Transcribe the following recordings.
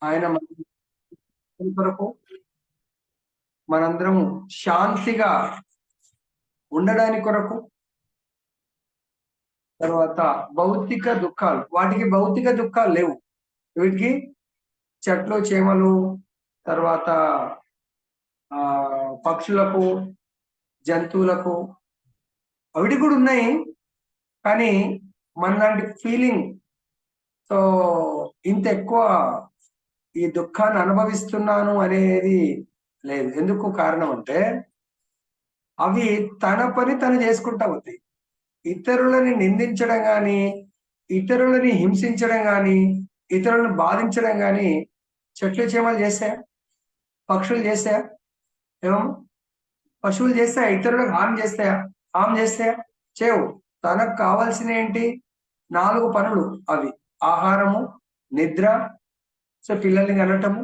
ఆయన కొరకు మనందరము శాంతిగా ఉండడానికి కొరకు, తర్వాత భౌతిక దుఃఖాలు, వాటికి భౌతిక దుఃఖాలు లేవు. వీటికి చెట్లు చేమలు, తర్వాత పక్షులకు, జంతువులకు అవిటి కూడా ఉన్నాయి. కానీ మనలాంటి ఫీలింగ్ సో ఇంత ఎక్కువ ఈ దుఃఖాన్ని అనుభవిస్తున్నాను అనేది లేదు. ఎందుకు కారణం అంటే అవి తన పని తను చేసుకుంటా ఉంది. ఇతరులని నిందించడం కానీ, ఇతరులని హింసించడం కానీ, ఇతరులను బాధించడం కానీ చెట్లు చేమలు చేస్తాయా? పక్షులు చేస్తాయా? ఏమో పశువులు చేస్తాయా? ఇతరులకు హాని చేస్తాయా? హాని చేస్తాయా? చేవు. తనకు కావాల్సిన ఏంటి? 4 పనులు. అవి ఆహారము, నిద్ర, సో పిల్లల్ని కనటము,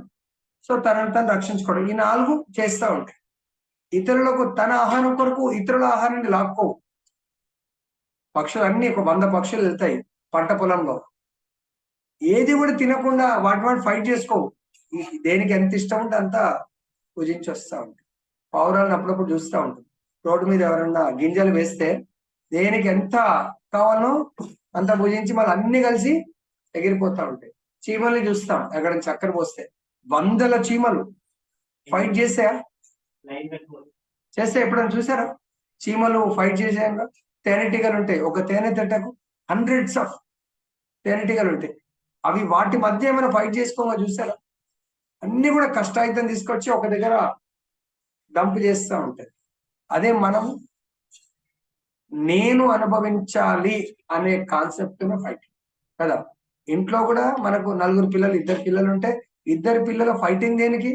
సో తనను తను రక్షించుకోవడం. ఈ 4 చేస్తూ ఉంటాయి. ఇతరులకు తన ఆహారం కొరకు ఇతరుల ఆహారాన్ని లాక్కోవు. పక్షులు అన్ని ఒక 100 పక్షులు వెళ్తాయి పంట పొలంలో. ఏది కూడా తినకుండా వాటి ఫైట్ చేసుకోవు. దేనికి ఎంత ఇష్టం ఉంటే అంత పూజించి వస్తూ ఉంటాయి. పావురాలను అప్పుడప్పుడు చూస్తూ ఉంటుంది. రోడ్డు మీద ఎవరన్నా గింజలు వేస్తే దేనికి ఎంత కావాలనో అంత పూజించి మళ్ళీ అన్ని కలిసి ఎగిరిపోతా ఉంటాయి. చీమల్ని చూస్తాం, ఎక్కడ చక్కెర పోస్తే 100 చీమలు ఫైట్ చేసాయా? చేస్తే ఎప్పుడైనా చూసారా? చీమలు ఫైట్ చేసాక తేనెటీగలు ఉంటాయి. ఒక తేనె తట్టకు హండ్రెడ్స్ ఆఫ్ తేనెటీగలు ఉంటాయి. అవి వాటి మధ్య ఏమైనా ఫైట్ చేసుకోగా చూసారా? అన్ని కూడా కష్టాయితం తీసుకొచ్చి ఒక దగ్గర డంప్ చేస్తూ ఉంటాయి. అదే మనం నేను అనుభవించాలి అనే కాన్సెప్ట్ ఫైట్ కదా. ఇంట్లో కూడా మనకు 4 పిల్లలు, 2 పిల్లలు ఉంటే 2 పిల్లల ఫైటింగ్ దేనికి?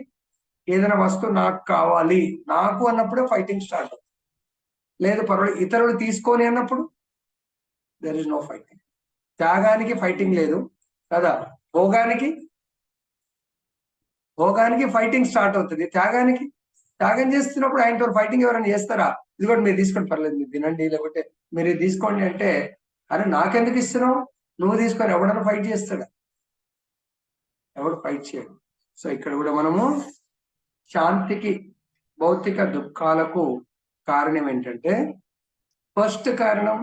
ఏదైనా వస్తువు నాకు కావాలి, నాకు అన్నప్పుడే ఫైటింగ్ స్టార్ట్ అవుతుంది. లేదు పర్వాలేదు ఇతరులు తీసుకొని అన్నప్పుడు దెర్ ఇస్ నో ఫైటింగ్. త్యాగానికి ఫైటింగ్ లేదు కదా. భోగానికి ఫైటింగ్ స్టార్ట్ అవుతుంది. త్యాగం చేస్తున్నప్పుడు ఆయనతో ఫైటింగ్ ఎవరైనా చేస్తారా? ఇది కూడా మీరు తీసుకోండి, పర్లేదు మీరు తినండి, లేకపోతే మీరు తీసుకోండి అంటే, అరే నాకెందుకు ఇస్తున్నావు, నువ్వు తీసుకొని ఎవడన్నా ఫైట్ చేస్తాడా? ఎవడు ఫైట్ చేయడు. సో ఇక్కడ కూడా మనము శాంతికి, భౌతిక దుఃఖాలకు కారణం ఏంటంటే, ఫస్ట్ కారణం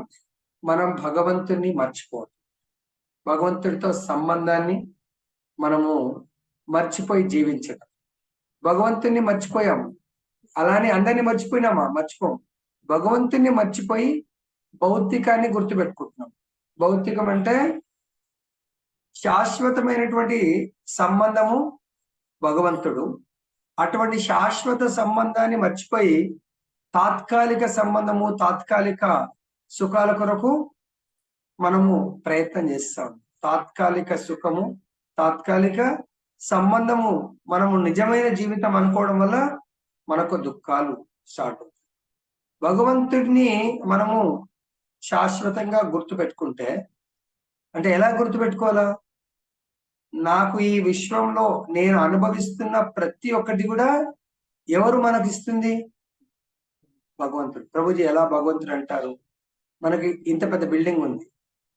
మనం భగవంతుని మర్చిపోవడం. భగవంతుడితో సంబంధాన్ని మనము మర్చిపోయి జీవించడం. భగవంతుని మర్చిపోయాము, అలానే అందరినీ మర్చిపోయినామా? మర్చిపోం. భగవంతుని మర్చిపోయి భౌతికాన్ని గుర్తుపెట్టుకుంటున్నాం. భౌతికం అంటే శాశ్వతమైనటువంటి సంబంధము భగవంతుడు. అటువంటి శాశ్వత సంబంధాన్ని మర్చిపోయి తాత్కాలిక సంబంధము, తాత్కాలిక సుఖాల కొరకు మనము ప్రయత్నం చేస్తాం. తాత్కాలిక సుఖము, తాత్కాలిక సంబంధము మనము నిజమైన జీవితం అనుకోవడం వల్ల మనకు దుఃఖాలు స్టార్ట్ అవుతాయి. భగవంతుడిని మనము శాశ్వతంగా గుర్తుపెట్టుకుంటే, అంటే ఎలా గుర్తుపెట్టుకోవాలా? నాకు ఈ విశ్వంలో నేను అనుభవిస్తున్న ప్రతి ఒక్కటి కూడా ఎవరు మనకి ఇస్తుంది? భగవంతుడు. ప్రభుజీ ఎలా భగవంతుడు అంటారు? మనకి ఇంత పెద్ద బిల్డింగ్ ఉంది,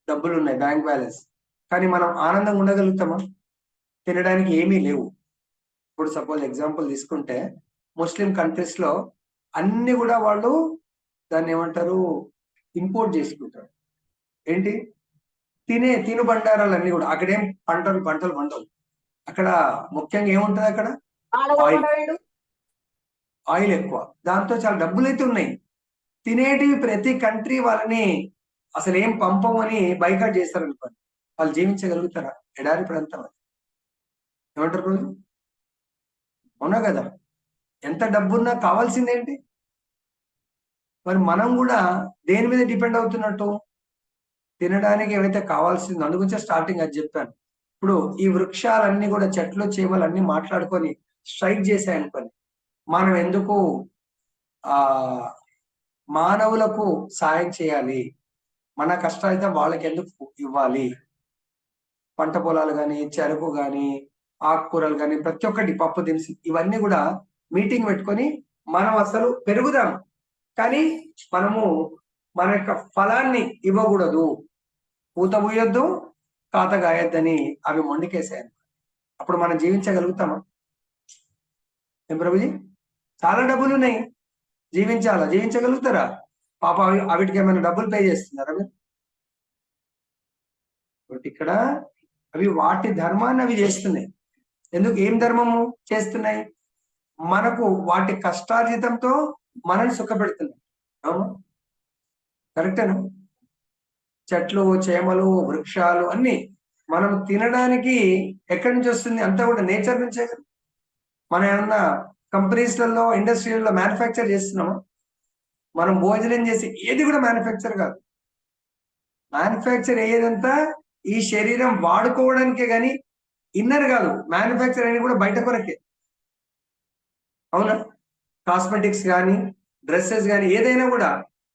డబ్బులు ఉన్నాయి, బ్యాంక్ బ్యాలెన్స్, కానీ మనం ఆనందంగా ఉండగలుగుతామా? తినడానికి ఏమీ లేవు. ఇప్పుడు సపోజ్ ఎగ్జాంపుల్ తీసుకుంటే, ముస్లిం కంట్రీస్ లో అన్ని కూడా వాళ్ళు దాన్ని ఏమంటారు, ఇంపోర్ట్ చేసుకుంటారు. ఏంటి? తిను బండారాలన్నీ కూడా. అక్కడేం పంటలు పండవు. అక్కడ ముఖ్యంగా ఏముంటది? అక్కడ ఆయిల్ ఎక్కువ, దాంతో చాలా డబ్బులు అయితే ఉన్నాయి. తినేటివి ప్రతి కంట్రీ వాళ్ళని అసలు ఏం పంపమని బైకాట్ చేస్తారు అనుకోండి, వాళ్ళు జీవించగలుగుతారా? ఎడారి ప్రాంతం అది. ఏమంటారు రోజు? అవునా కదా. ఎంత డబ్బున్నా కావాల్సిందేంటి? మరి మనం కూడా దేని మీద డిపెండ్ అవుతున్నట్టు? తినడానికి ఏవైతే కావాల్సిందో. అందుగురించే స్టార్టింగ్ అది చెప్పాను. ఇప్పుడు ఈ వృక్షాలన్నీ కూడా, చెట్లు చేమలు అన్ని మాట్లాడుకొని స్ట్రైక్ చేశాయనుకోని, మనం ఎందుకు మానవులకు సాయం చేయాలి? మన కష్టాలైతే వాళ్ళకి ఎందుకు ఇవ్వాలి? పంట పొలాలు కానీ, చెరుకు కానీ, ఆకుకూరలు కానీ, ప్రతి ఒక్కటి, పప్పు దినుసు, ఇవన్నీ కూడా మీటింగ్ పెట్టుకొని మనం అసలు పెరుగుదాం, కానీ మనము మన యొక్క ఫలాన్ని ఇవ్వకూడదు. పూత పూయొద్దు, కాత గాయొద్దని అవి మొండికేసాయి. అప్పుడు మనం జీవించగలుగుతామా? ఏం ప్రభుజీ? చాలా డబ్బులు ఉన్నాయి, జీవించగలుగుతారా? పాప అవిటికి ఏమైనా డబ్బులు పే చేస్తున్నారా మీరు? ఇక్కడ అవి వాటి ధర్మాన్ని అవి చేస్తున్నాయి. ఎందుకు? ఏం ధర్మము చేస్తున్నాయి? మనకు వాటి కష్టార్జితంతో మనల్ని సుఖపెడుతున్నాయి. అవును, కరెక్టేనా? చెట్లు, చేమలు, వృక్షాలు అన్ని మనం తినడానికి ఎక్కడి నుంచి వస్తుంది? అంతా కూడా నేచర్ నుంచే కదా. మనం ఏమన్నా కంపెనీస్లలో, ఇండస్ట్రీలలో మ్యానుఫ్యాక్చర్ చేస్తున్నామా? మనం భోజనం చేసి ఏది కూడా మ్యానుఫ్యాక్చర్ కాదు. మ్యానుఫ్యాక్చర్ అయ్యేదంతా ఈ శరీరం వాడుకోవడానికే గాని ఇన్నర్ కాదు. మ్యానుఫ్యాక్చర్ అనేది కూడా బయట కొరకే. అవునా? కాస్మెటిక్స్ కానీ, డ్రెస్సెస్ కానీ, ఏదైనా కూడా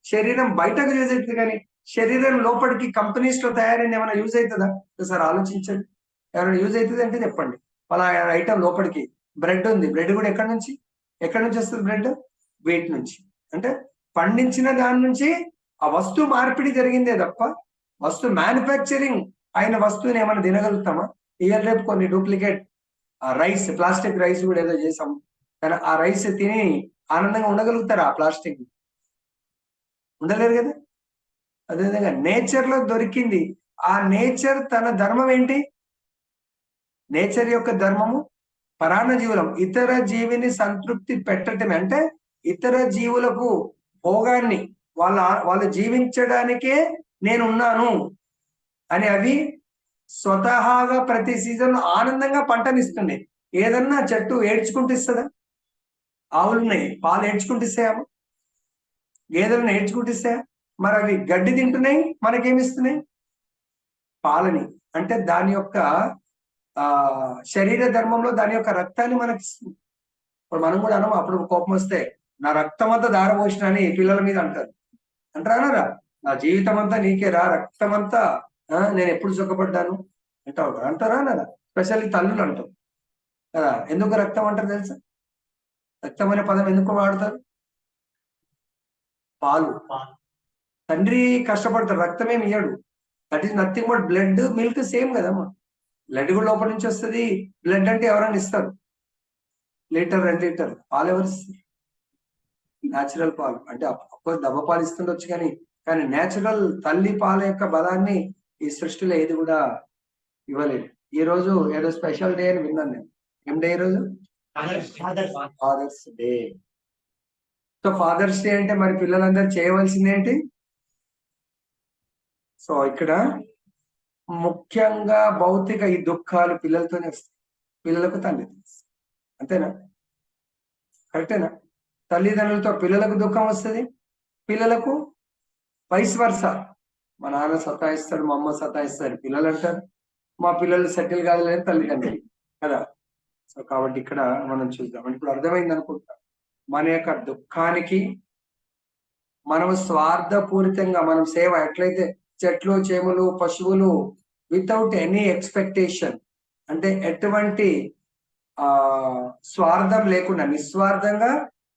శరీరం బయటకు యూజ్ అవుతుంది కానీ శరీరం లోపలికి కంపెనీస్ లో తయారైన ఏమైనా యూజ్ అవుతుందా? ఒకసారి ఆలోచించండి. ఏమైనా యూజ్ అవుతుంది అంటే చెప్పండి. అలా ఐటమ్ లోపలికి బ్రెడ్ ఉంది, బ్రెడ్ కూడా ఎక్కడి నుంచి వస్తుంది బ్రెడ్? వీటి నుంచి. అంటే పండించిన దాని నుంచి ఆ వస్తువు మార్పిడి జరిగిందే తప్ప వస్తువు మ్యానుఫ్యాక్చరింగ్ అయిన వస్తువుని ఏమైనా తినగలుగుతామా? ఇవాళ రేపు కొన్ని డూప్లికేట్ రైస్, ప్లాస్టిక్ రైస్ కూడా ఏదో చేసాం, కానీ ఆ రైస్ తిని ఆనందంగా ఉండగలుగుతారా? ఆ ప్లాస్టిక్ ఉండలేరు కదా. అదేవిధంగా నేచర్ లో దొరికింది. ఆ నేచర్ తన ధర్మం ఏంటి? నేచర్ యొక్క ధర్మము పరాన్నజీవులం. ఇతర జీవిని సంతృప్తి పెట్టటమే. అంటే ఇతర జీవులకు భోగాన్ని, వాళ్ళు జీవించడానికే నేనున్నాను అని అవి స్వతహాగా ప్రతి సీజన్ ఆనందంగా పంటనిస్తుంది. ఏదన్నా చెట్టు ఏడ్చుకుంటూ ఇస్తుందా? ఆవులున్నాయి, పాలు ఏడ్చుకుంటూ ఇస్తాయా? గేదెలను ఏడ్చుకుంటూ ఇస్తాయా? మరి అవి గడ్డి తింటున్నాయి, మనకేమిస్తున్నాయి? పాలని. అంటే దాని యొక్క శరీర ధర్మంలో దాని యొక్క రక్తాన్ని మనకి ఇస్తుంది. ఇప్పుడు మనం కూడా అనం, అప్పుడు కోపం వస్తే నా రక్తం అంతా దారపోసిన అని పిల్లల మీద అంటారా? నా జీవితం అంతా నీకే రా, రక్తం అంతా నేను ఎప్పుడు సుఖపడ్డాను అంటారా కదా. స్పెషల్లీ తల్లులు అంటాం కదా. ఎందుకు రక్తం అంటారు తెలుసా? రక్తం అనే పదం ఎందుకు వాడతారు? పాలు. తండ్రి కష్టపడతాడు, రక్తమేమి ఇయ్యడు. That is nothing but blood, milk same కదమ్మా. బ్లడ్ కూడా లోపల నుంచి వస్తుంది. బ్లడ్ అంటే ఎవరైనా ఇస్తారు, లీటర్ 2 లీటర్ పాలు ఎవరు ఇస్తారు? న్యాచురల్ పాలు. అంటే దెబ్బ పాలు ఇస్తుండొచ్చు కానీ న్యాచురల్ తల్లి పాల యొక్క బలాన్ని ఈ సృష్టిలో ఏది కూడా ఇవ్వలేదు. ఈ రోజు ఏదో స్పెషల్ డే అని విన్నాను నేను. ఏం డే ఈ రోజు? Father's day. So father's day అంటే మరి పిల్లలందరూ చేయవలసింది ఏంటి? సో ఇక్కడ ముఖ్యంగా భౌతిక ఈ దుఃఖాలు పిల్లలతోనే వస్తాయి. పిల్లలకు తల్లి అంతేనా? కరెక్టేనా? తల్లిదండ్రులతో పిల్లలకు దుఃఖం వస్తుంది, పిల్లలకు వైస్ వర్స. మా నాన్న సతాయిస్తాడు, మా అమ్మ సతాయిస్తాడు, పిల్లలు అంటారు మా పిల్లలు సెటిల్ కాదులేని తల్లిదండ్రులు కదా. సో కాబట్టి ఇక్కడ మనం చూద్దాం. ఇప్పుడు అర్థమైంది అనుకుంటా. మన యొక్క దుఃఖానికి మనం స్వార్థపూరితంగా మనం సేవ ఎట్లయితే చెట్లు, చేములు, పశువులు వితౌట్ ఎనీ ఎక్స్పెక్టేషన్, అంటే ఎటువంటి స్వార్థం లేకుండా నిస్వార్థంగా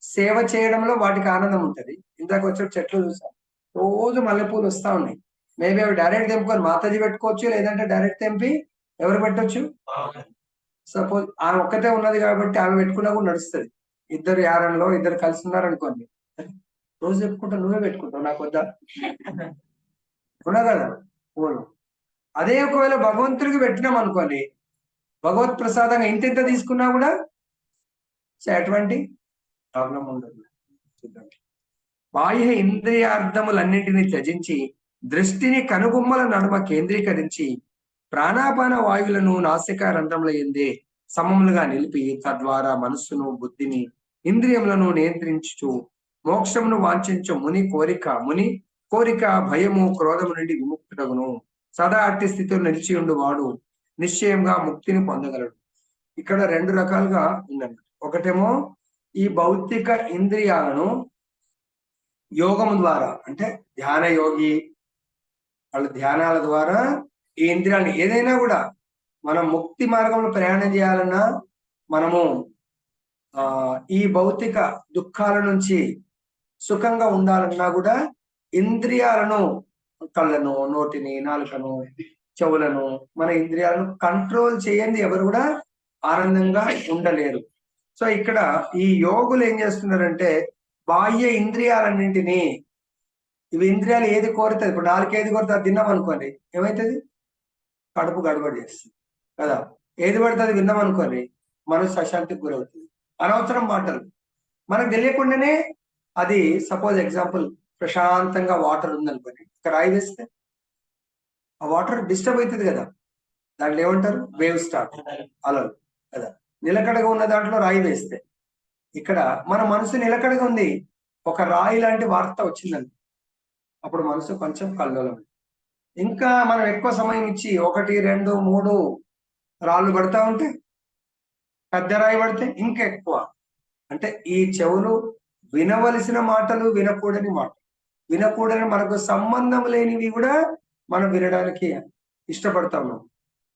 సేవ చేయడంలో వాటికి ఆనందం ఉంటది. ఇందాక వచ్చే చెట్లు చూసాం, రోజు మల్లెపూలు వస్తా ఉన్నాయి. మేబీ అవి డైరెక్ట్ తెంపుకొని మాతాజీ పెట్టుకోవచ్చు, లేదంటే డైరెక్ట్ తెంపి ఎవరు పెట్టొచ్చు? సపోజ్ ఆమె ఒక్కతే ఉన్నది కాబట్టి ఆమె పెట్టుకున్నా కూడా నడుస్తుంది. ఇద్దరు యారంలో ఇద్దరు కలిసి ఉన్నారు అనుకోండి, రోజు చెప్పుకుంటా నువ్వే పెట్టుకుంటావు, నాకు వద్దా? ఉన్నా కదా పూలు. అదే ఒకవేళ భగవంతుడికి పెట్టినాం అనుకోండి, భగవత్ ప్రసాదంగా ఇంటింత తీసుకున్నా కూడా ఎటువంటి ప్రాబ్లం ఉండదు. చూద్దాం. బాహ్య ఇంద్రియార్థములన్నింటినీ త్యజించి దృష్టిని కనుబొమ్మల నడుమ కేంద్రీకరించి ప్రాణాపాన వాయువులను నాసిక రంధ్రముల ఎందే సమములుగా నిలిపి తద్వారా మనస్సును, బుద్ధిని, ఇంద్రియములను నియంత్రించు మోక్షమును వాంఛించు ముని కోరిక భయము, క్రోధము నుండి విముక్తుడగును. సదా అట్టి స్థితిలో నిలిచి ఉండువాడు నిశ్చయంగా ముక్తిని పొందగలడు. ఇక్కడ 2 రకాలుగా ఉందండి. ఒకటేమో ఈ భౌతిక ఇంద్రియాలను యోగం ద్వారా, అంటే ధ్యాన యోగి వాళ్ళ ధ్యానాల ద్వారా ఈ ఇంద్రియాలను ఏదైనా కూడా మనం ముక్తి మార్గంలో ప్రయాణం చేయాలన్నా, మనము ఈ భౌతిక దుఃఖాల నుంచి సుఖంగా ఉండాలన్నా కూడా ఇంద్రియాలను, కళ్ళను, నోటిని, నాలుకను, చెవులను, మన ఇంద్రియాలను కంట్రోల్ చేయండి ఎవరు కూడా ఆనందంగా ఉండలేరు. సో ఇక్కడ ఈ యోగులు ఏం చేస్తున్నారంటే బాహ్య ఇంద్రియాలన్నింటినీ, ఇవి ఇంద్రియాలు ఏది కోరుతుంది, ఇప్పుడు నాలుగు ఏది కోరుతుంది అది తిన్నాం అనుకోండి ఏమవుతుంది, కడుపు గడబడి చేస్తుంది కదా. ఏది పడితే అది విన్నాం అనుకోండి మనసు అశాంతికి గురవుతుంది. అనవసరం మాటలు మనకు తెలియకుండానే, అది సపోజ్ ఎగ్జాంపుల్ ప్రశాంతంగా వాటర్ ఉందనుకోండి, ఇక్కడ రాయి వేస్తే ఆ వాటర్ డిస్టర్బ్ అవుతుంది కదా, దాంట్లో ఏమంటారు వేవ్ స్టార్ట్ అలలు కదా. నిలకడగా ఉన్న దాంట్లో రాయి వేస్తే, ఇక్కడ మన మనసు నిలకడగా ఉంది, ఒక రాయి లాంటి వార్త వచ్చిందని అప్పుడు మనసు కొంచెం కల్లోలం. ఇంకా మనం ఎక్కువ సమయం ఇచ్చి 1, 2, 3 రాళ్ళు పడతా ఉంటే, పెద్ద రాయి పడితే ఇంకా ఎక్కువ. అంటే ఈ చెవులు వినవలసిన మాటలు వినకూడని మాటలు, వినకూడని మనకు సంబంధం లేనివి కూడా మనం వినడానికి ఇష్టపడతా ఉన్నాం.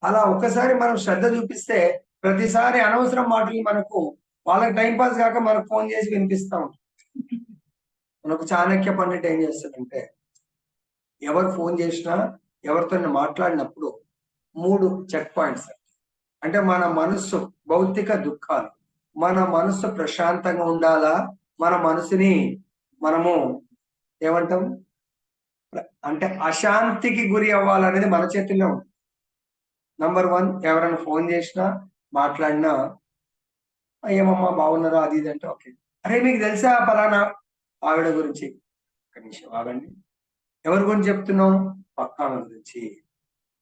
అలా ఒక్కసారి మనం శ్రద్ధ చూపిస్తే ప్రతిసారి అనవసరం మాటలు మనకు, వాళ్ళకి టైంపాస్ కాక మనకు ఫోన్ చేసి వినిపిస్తా ఉంటాం. మనకు చాణక్య పండిట్ ఏం చేస్తాడంటే, ఎవరు ఫోన్ చేసినా ఎవరితో మాట్లాడినప్పుడు 3 చెక్ పాయింట్స్. అంటే మన మనస్సు భౌతిక దుఃఖాలు, మన మనస్సు ప్రశాంతంగా ఉండాలా, మన మనసుని మనము ఏమంటాం అంటే అశాంతికి గురి అవ్వాలనేది మన చేతుల్లో ఉంది. నంబర్ 1, ఎవరైనా ఫోన్ చేసినా మాట్లాడినా ఏమమ్మా బాగున్నారా అది ఇది అంటే ఓకే. అరే మీకు తెలుసా పలానా ఆవిడ గురించి, ఒక నిమిషం ఆగండి, ఎవరి గురించి చెప్తున్నావు, పక్కా ఆమె గురించి.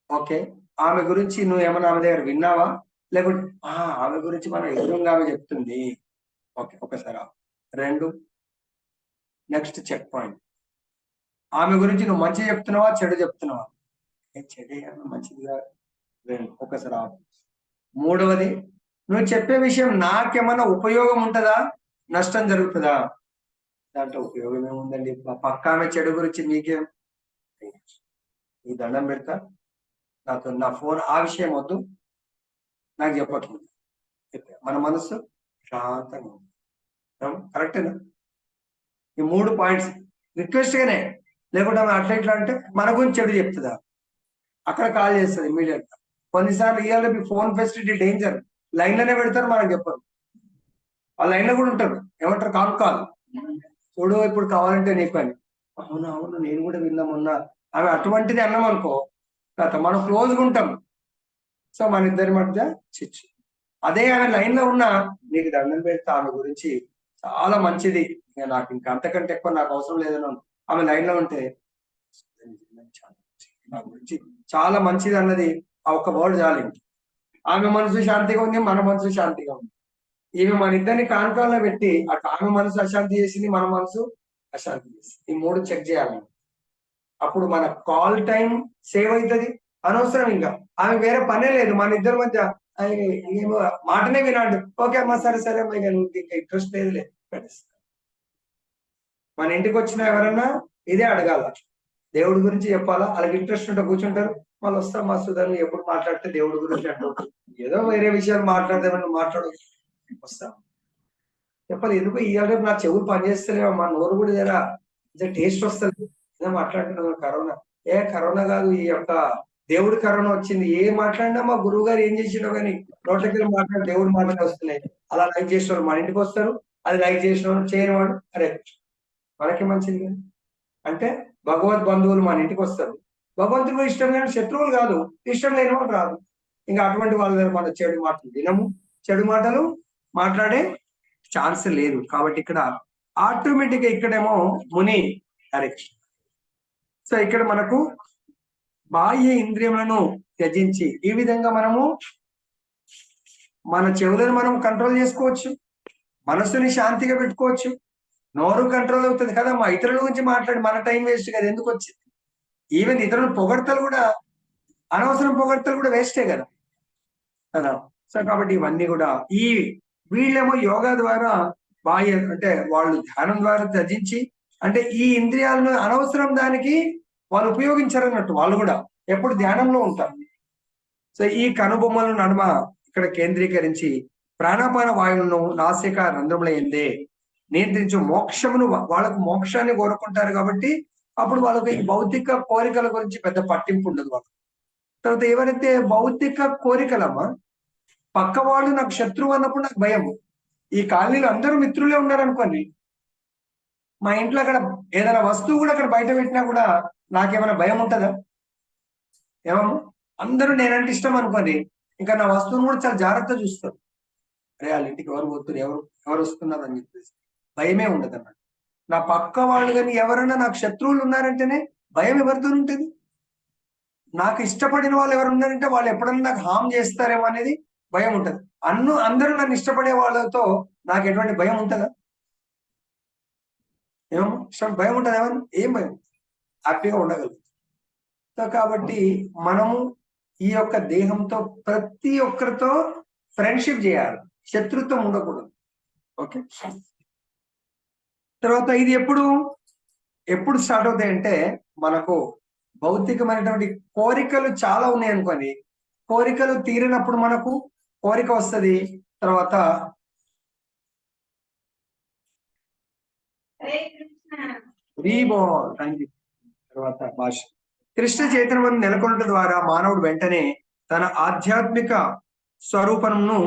ఓకే, ఆమె గురించి నువ్వు ఏమన్నా ఆమె దగ్గర విన్నావా, లేకుంటే ఆమె గురించి మనం ఎదురుగా ఆమె చెప్తుంది. ఓకే, ఒకసారి 2, నెక్స్ట్ చెక్ పాయింట్, ఆమె గురించి నువ్వు మంచి చెప్తున్నావా చెడు చెప్తున్నావా, చెడే మంచిదిగా. ఒకసారి 3వది, నువ్వు చెప్పే విషయం నాకేమన్నా ఉపయోగం ఉంటుందా నష్టం జరుగుతుందా, దాంట్లో ఉపయోగం ఏముందండి, పక్క ఆమె చెడు గురించి నీకేం, ఈ దండం పెడతా, నాతో నా ఫోన్ ఆ విషయం వద్దు నాకు చెప్పట్లేదు. మన మనసు శాంతంగా ఉంది, కరెక్టేనా. ఈ 3 పాయింట్స్ రిక్వెస్ట్ గానే, లేకుంటే ఆమె అట్లా ఇట్లా అంటే మన గురించి చెడు చెప్తుందా, అక్కడ కాల్ చేస్తుంది ఇమీడియట్ గా. కొన్నిసార్లు ఇవాళ మీ ఫోన్ ఫెసిలిటీ డేంజర్, లైన్ లోనే పెడతారు మనకు చెప్పరు, ఆ లైన్ లో కూడా ఉంటారు, ఏమంటారు కాల్ చూడు ఇప్పుడు కావాలంటే నీ పని. అవును అవును నేను కూడా విన్నామన్నా, ఆమె అటువంటిది అన్నాం అనుకో మనం క్లోజ్గా ఉంటాం. సో మన ఇద్దరి మధ్య చిచ్చు. అదే ఆమె లైన్ లో ఉన్నా నీకు దండం పెడతా, ఆమె గురించి చాలా మంచిది, నాకు ఇంకా అంతకంటే ఎక్కువ నాకు అవసరం లేదని ఆమె లైన్ లో ఉంటే, నా గురించి చాలా మంచిది అన్నది ఆ ఒక్క వర్డ్ చాలింది, ఆమె మనసు శాంతిగా ఉంది, మన మనసు శాంతిగా ఉంది. ఈమె మన ఇద్దరిని కాన్కాల్లో పెట్టి అటు ఆమె మనసు అశాంతి చేసింది, మన మనసు అశాంతి చేసింది. ఈ 3 చెక్ చేయాలి. అప్పుడు మన కాల్ టైం సేవ్ అవుతుంది, అనవసరం ఇంకా ఆమె వేరే పనే లేదు, మన ఇద్దరి మధ్య ఏమో మాటనే వినాడు. ఓకే అమ్మా సరే సరే అమ్మా, ఇక ఇంకా ఇంట్రెస్ట్ లేదు. మన ఇంటికి వచ్చిన ఎవరన్నా ఇదే అడగాల, దేవుడి గురించి చెప్పాలా, వాళ్ళకి ఇంట్రెస్ట్ ఉంటే కూర్చుంటారు, మళ్ళీ వస్తాం మా సుధాన్ని ఎప్పుడు మాట్లాడితే దేవుడి గురించి అంటారు, ఏదో వేరే విషయాలు మాట్లాడితే మాట్లాడు వస్తాం చెప్పాలి. ఎందుకు ఇవాళ నా చెవులు పనిచేస్తలేవు, మా నోరు కూడా జరా టేస్ట్ వస్తుంది, ఏదో మాట్లాడుతున్నాం కరోనా. కరోనా కాదు, ఈ యొక్క దేవుడి కరోనా వచ్చింది. ఏం మాట్లాడినా మా గురువు గారు ఏం చేసినా కానీ నోట్లకి మాట్లాడి దేవుడి మాటలు వస్తున్నాయి. అలా లైక్ చేసిన వాళ్ళు మన ఇంటికి వస్తారు, అది లైక్ చేసిన వాళ్ళు చేయని వాడు అరే మనకి మంచిది కదా. అంటే భగవద్ బంధువులు మన ఇంటికి వస్తారు, భగవంతుడు ఇష్టం లేని శత్రువులు కాదు, ఇష్టం లేని వాళ్ళు రాదు. ఇంకా అటువంటి వాళ్ళ దగ్గర మన చెడు మాటలు వినము, చెడు మాటలు మాట్లాడే ఛాన్స్ లేదు. కాబట్టి ఇక్కడ ఆటోమేటిక్ గా ఇక్కడేమో ముని డైరెక్షన్. సో ఇక్కడ మనకు బాహ్య ఇంద్రియములను త్యజించి ఈ విధంగా మనము మన చెవులను మనం కంట్రోల్ చేసుకోవచ్చు, మనసుని శాంతిగా పెట్టుకోవచ్చు, నోరు కంట్రోల్ అవుతుంది కదా. మా ఇతరుల గురించి మాట్లాడి మన టైం వేస్ట్ కదా, ఎందుకు వచ్చింది. ఈవెన్ ఇతరుల పొగడ్తలు కూడా, అనవసరం పొగడ్తలు కూడా వేస్టే కదా కదా. సో కాబట్టి ఇవన్నీ కూడా ఈ వీళ్ళేమో యోగా ద్వారా బాహ్య అంటే వాళ్ళు ధ్యానం ద్వారా త్యజించి, అంటే ఈ ఇంద్రియాలను అనవసరం దానికి వాళ్ళు ఉపయోగించారన్నట్టు, వాళ్ళు కూడా ఎప్పుడు ధ్యానంలో ఉంటారు. సో ఈ కనుబొమ్మల నడుమ ఇక్కడ కేంద్రీకరించి ప్రాణాపాన వాయువులను నాసిక రంధ్రముల ఎందే నియంత్రించు మోక్షమును, వాళ్ళకు మోక్షాన్ని కోరుకుంటారు కాబట్టి అప్పుడు వాళ్ళకి ఈ భౌతిక కోరికల గురించి పెద్ద పట్టింపు ఉండదు వాళ్ళకి. తర్వాత ఎవరైతే భౌతిక కోరికలమ్మా, పక్క వాళ్ళు నాకు శత్రువు అన్నప్పుడు నాకు భయం. ఈ కాలనీలో అందరూ మిత్రులే ఉన్నారనుకోండి, మా ఇంట్లో అక్కడ ఏదైనా వస్తువు కూడా అక్కడ బయట పెట్టినా కూడా నాకేమైనా భయం ఉంటుందా? ఏమో, అందరూ నేనంటే ఇష్టం అనుకోండి, ఇంకా నా వస్తువును కూడా చాలా జాగ్రత్తగా చూస్తారు. అరే వాళ్ళ ఇంటికి ఎవరు పోతున్నారు, ఎవరు ఎవరు వస్తున్నారు అని చెప్పేసి భయమే ఉండదు అన్నమాట. నా పక్క వాళ్ళు కానీ ఎవరైనా నాకు శత్రువులు ఉన్నారంటేనే భయం ఎవరితో ఉంటుంది. నాకు ఇష్టపడిన వాళ్ళు ఎవరు ఉన్నారంటే వాళ్ళు ఎప్పుడన్నా నాకు హామ్ చేస్తారేమో అనేది భయం ఉంటుంది. అందరూ నన్ను ఇష్టపడే వాళ్ళతో నాకు ఎటువంటి భయం ఉంటుందా? ఏమో, భయం ఉంటుంది ఏమన్నా? ఏం భయం, హ్యాపీగా ఉండగలుగుతాం. సో కాబట్టి మనము ఈ యొక్క దేహంతో ప్రతి ఒక్కరితో ఫ్రెండ్షిప్ చేయాలి, శత్రుత్వం ఉండకూడదు. ఓకే, తర్వాత ఇది ఎప్పుడు స్టార్ట్ అవుతాయి అంటే, మనకు భౌతికమైనటువంటి కోరికలు చాలా ఉన్నాయి అనుకోండి, కోరికలు తీరినప్పుడు మనకు కోరిక వస్తుంది. తర్వాత తర్వాత భాష కృష్ణ చైతన్యం నెలకొనట ద్వారా మానవుడు వెంటనే తన ఆధ్యాత్మిక స్వరూపంను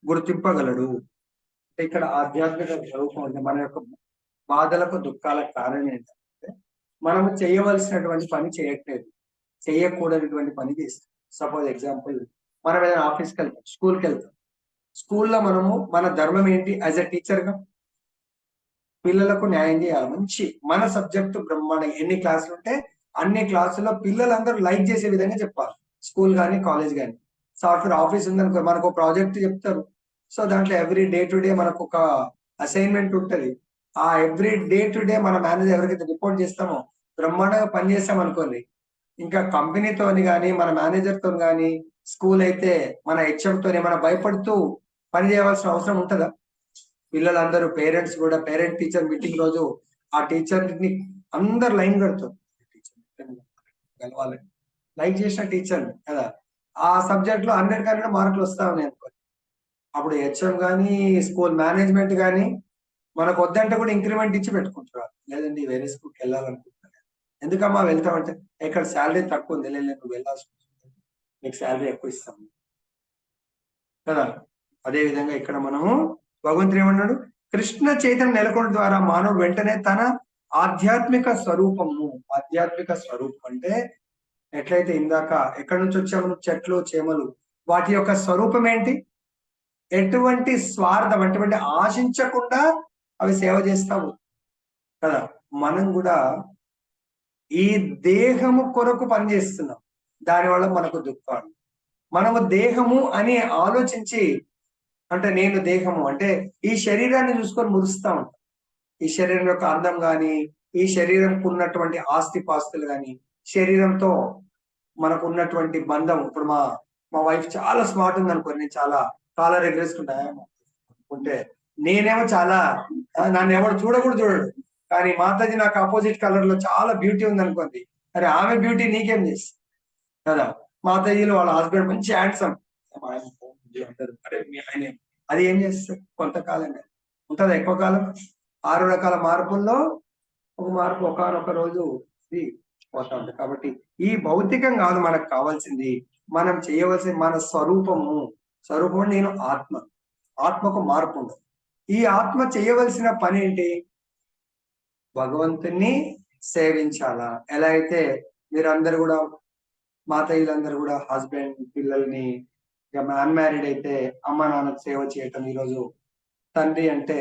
గుర్తింపగలడు. ఇక్కడ ఆధ్యాత్మిక స్వరూపం అంటే మన యొక్క బాధలకు దుఃఖాలకు కారణం ఏంటంటే మనము చేయవలసినటువంటి పని చేయట్లేదు, చేయకూడనటువంటి పని చేస్తాం. సపోజ్ ఎగ్జాంపుల్, మనం ఏదైనా ఆఫీస్కి వెళ్తాం, స్కూల్కి వెళ్తాం. స్కూల్లో మనము మన ధర్మం ఏంటి? యాజ్ ఎ టీచర్గా పిల్లలకు న్యాయం చేయాలి. మంచి మన సబ్జెక్టు బ్రహ్మాండ, ఎన్ని క్లాసులు ఉంటే అన్ని క్లాసుల్లో పిల్లలందరూ లైక్ చేసే విధంగా చెప్పాలి. స్కూల్ కానీ కాలేజ్ కానీ. సాఫ్ట్వేర్ ఆఫీస్ ఉందనుకో, మనకు ప్రాజెక్ట్ చెప్తారు. సో దాంట్లో ఎవ్రీ డే టు డే మనకు ఒక అసైన్మెంట్ ఉంటుంది. ఆ ఎవ్రీ డే టు డే మన మేనేజర్ ఎవరికైతే రిపోర్ట్ చేస్తామో బ్రహ్మాండంగా పనిచేస్తాం అనుకోండి, ఇంకా కంపెనీతోని కానీ మన మేనేజర్తో కానీ, స్కూల్ అయితే మన హెచ్ఎంతో మనం భయపడుతూ పని చేయవలసిన అవసరం ఉంటుందా? పిల్లలందరూ పేరెంట్స్ కూడా పేరెంట్ టీచర్ మీటింగ్ రోజు ఆ టీచర్ ని అందరు లైన్ కడతారు, గెలవాలని లైక్ చేసిన టీచర్ కదా. ఆ సబ్జెక్ట్ లో 100 మార్కులు వస్తా ఉన్నాయి అనుకోండి, అప్పుడు హెచ్ఎం కానీ స్కూల్ మేనేజ్మెంట్ కానీ మనకు వద్దంటే కూడా ఇంక్రిమెంట్ ఇచ్చి పెట్టుకుంటున్నారు. లేదండి వేరే స్కూల్కి వెళ్ళాలనుకుంటున్నారు. ఎందుకమ్మా వెళ్తామంటే, ఇక్కడ శాలరీ తక్కువ ఉంది, లేదు నువ్వు వెళ్ళాల్సి ఉంటుంది, నీకు శాలరీ ఎక్కువ ఇస్తాము కదా. అదే విధంగా ఇక్కడ మనము భగవంతుడు ఏమన్నాడు? కృష్ణ చైతన్యం నెలకొన ద్వారా మానవుడు వెంటనే తన ఆధ్యాత్మిక స్వరూపము, ఆధ్యాత్మిక స్వరూపం అంటే ఎట్లయితే ఇందాక ఎక్కడి నుంచి వచ్చాము, చెట్లు చేమలు, వాటి యొక్క స్వరూపం ఏంటి? ఎటువంటి స్వార్థం, అటువంటి ఆశించకుండా అవి సేవ చేస్తావు కదా. మనం కూడా ఈ దేహము కొరకు పనిచేస్తున్నాం, దానివల్ల మనకు దుఃఖాలు. మనము దేహము అని ఆలోచించి, అంటే నేను దేహము అంటే ఈ శరీరాన్ని చూసుకొని మురుస్తా ఉంటాం. ఈ శరీరం యొక్క అందం కానీ, ఈ శరీరంకు ఉన్నటువంటి ఆస్తి పాస్తులు కానీ, శరీరంతో మనకు ఉన్నటువంటి బంధం. ఇప్పుడు మా వైఫ్ చాలా స్మార్ట్ ఉంది అనుకోండి, నేను చాలా కాలర్ ఎగరేసుకుంటా అనుకుంటే, నేనేమో చాలా నన్ను ఎవరు చూడడు. కానీ మాతాజీ నాకు ఆపోజిట్ కలర్ లో చాలా బ్యూటీ ఉంది అనుకోండి, అరే ఆమె బ్యూటీ నీకేం చేసి కదా. మాతాజీలో వాళ్ళ హస్బెండ్ మంచి హ్యాండ్సమ్, అరే ఆయన అది ఏం చేస్తారు కొంతకాలంగా ఉంటుందా, ఎక్కువ కాలం. 6 రకాల మార్పుల్లో ఒక మార్పు ఒకనొక రోజు ఇది పోతా ఉంటుంది. కాబట్టి ఈ భౌతికం కాదు మనకు కావాల్సింది, మనం చేయవలసిన మన స్వరూపం నేను ఆత్మకు మార్పు ఉండదు. ఈ ఆత్మ చేయవలసిన పని ఏంటి? భగవంతుని సేవించాలా. ఎలా అయితే మీరందరూ కూడా, మాతయ్యలందరూ కూడా హస్బెండ్ పిల్లల్ని, ఇక అన్మ్యారీడ్ అయితే అమ్మ నాన్నకు సేవ చేయటం. ఈరోజు తండ్రి అంటే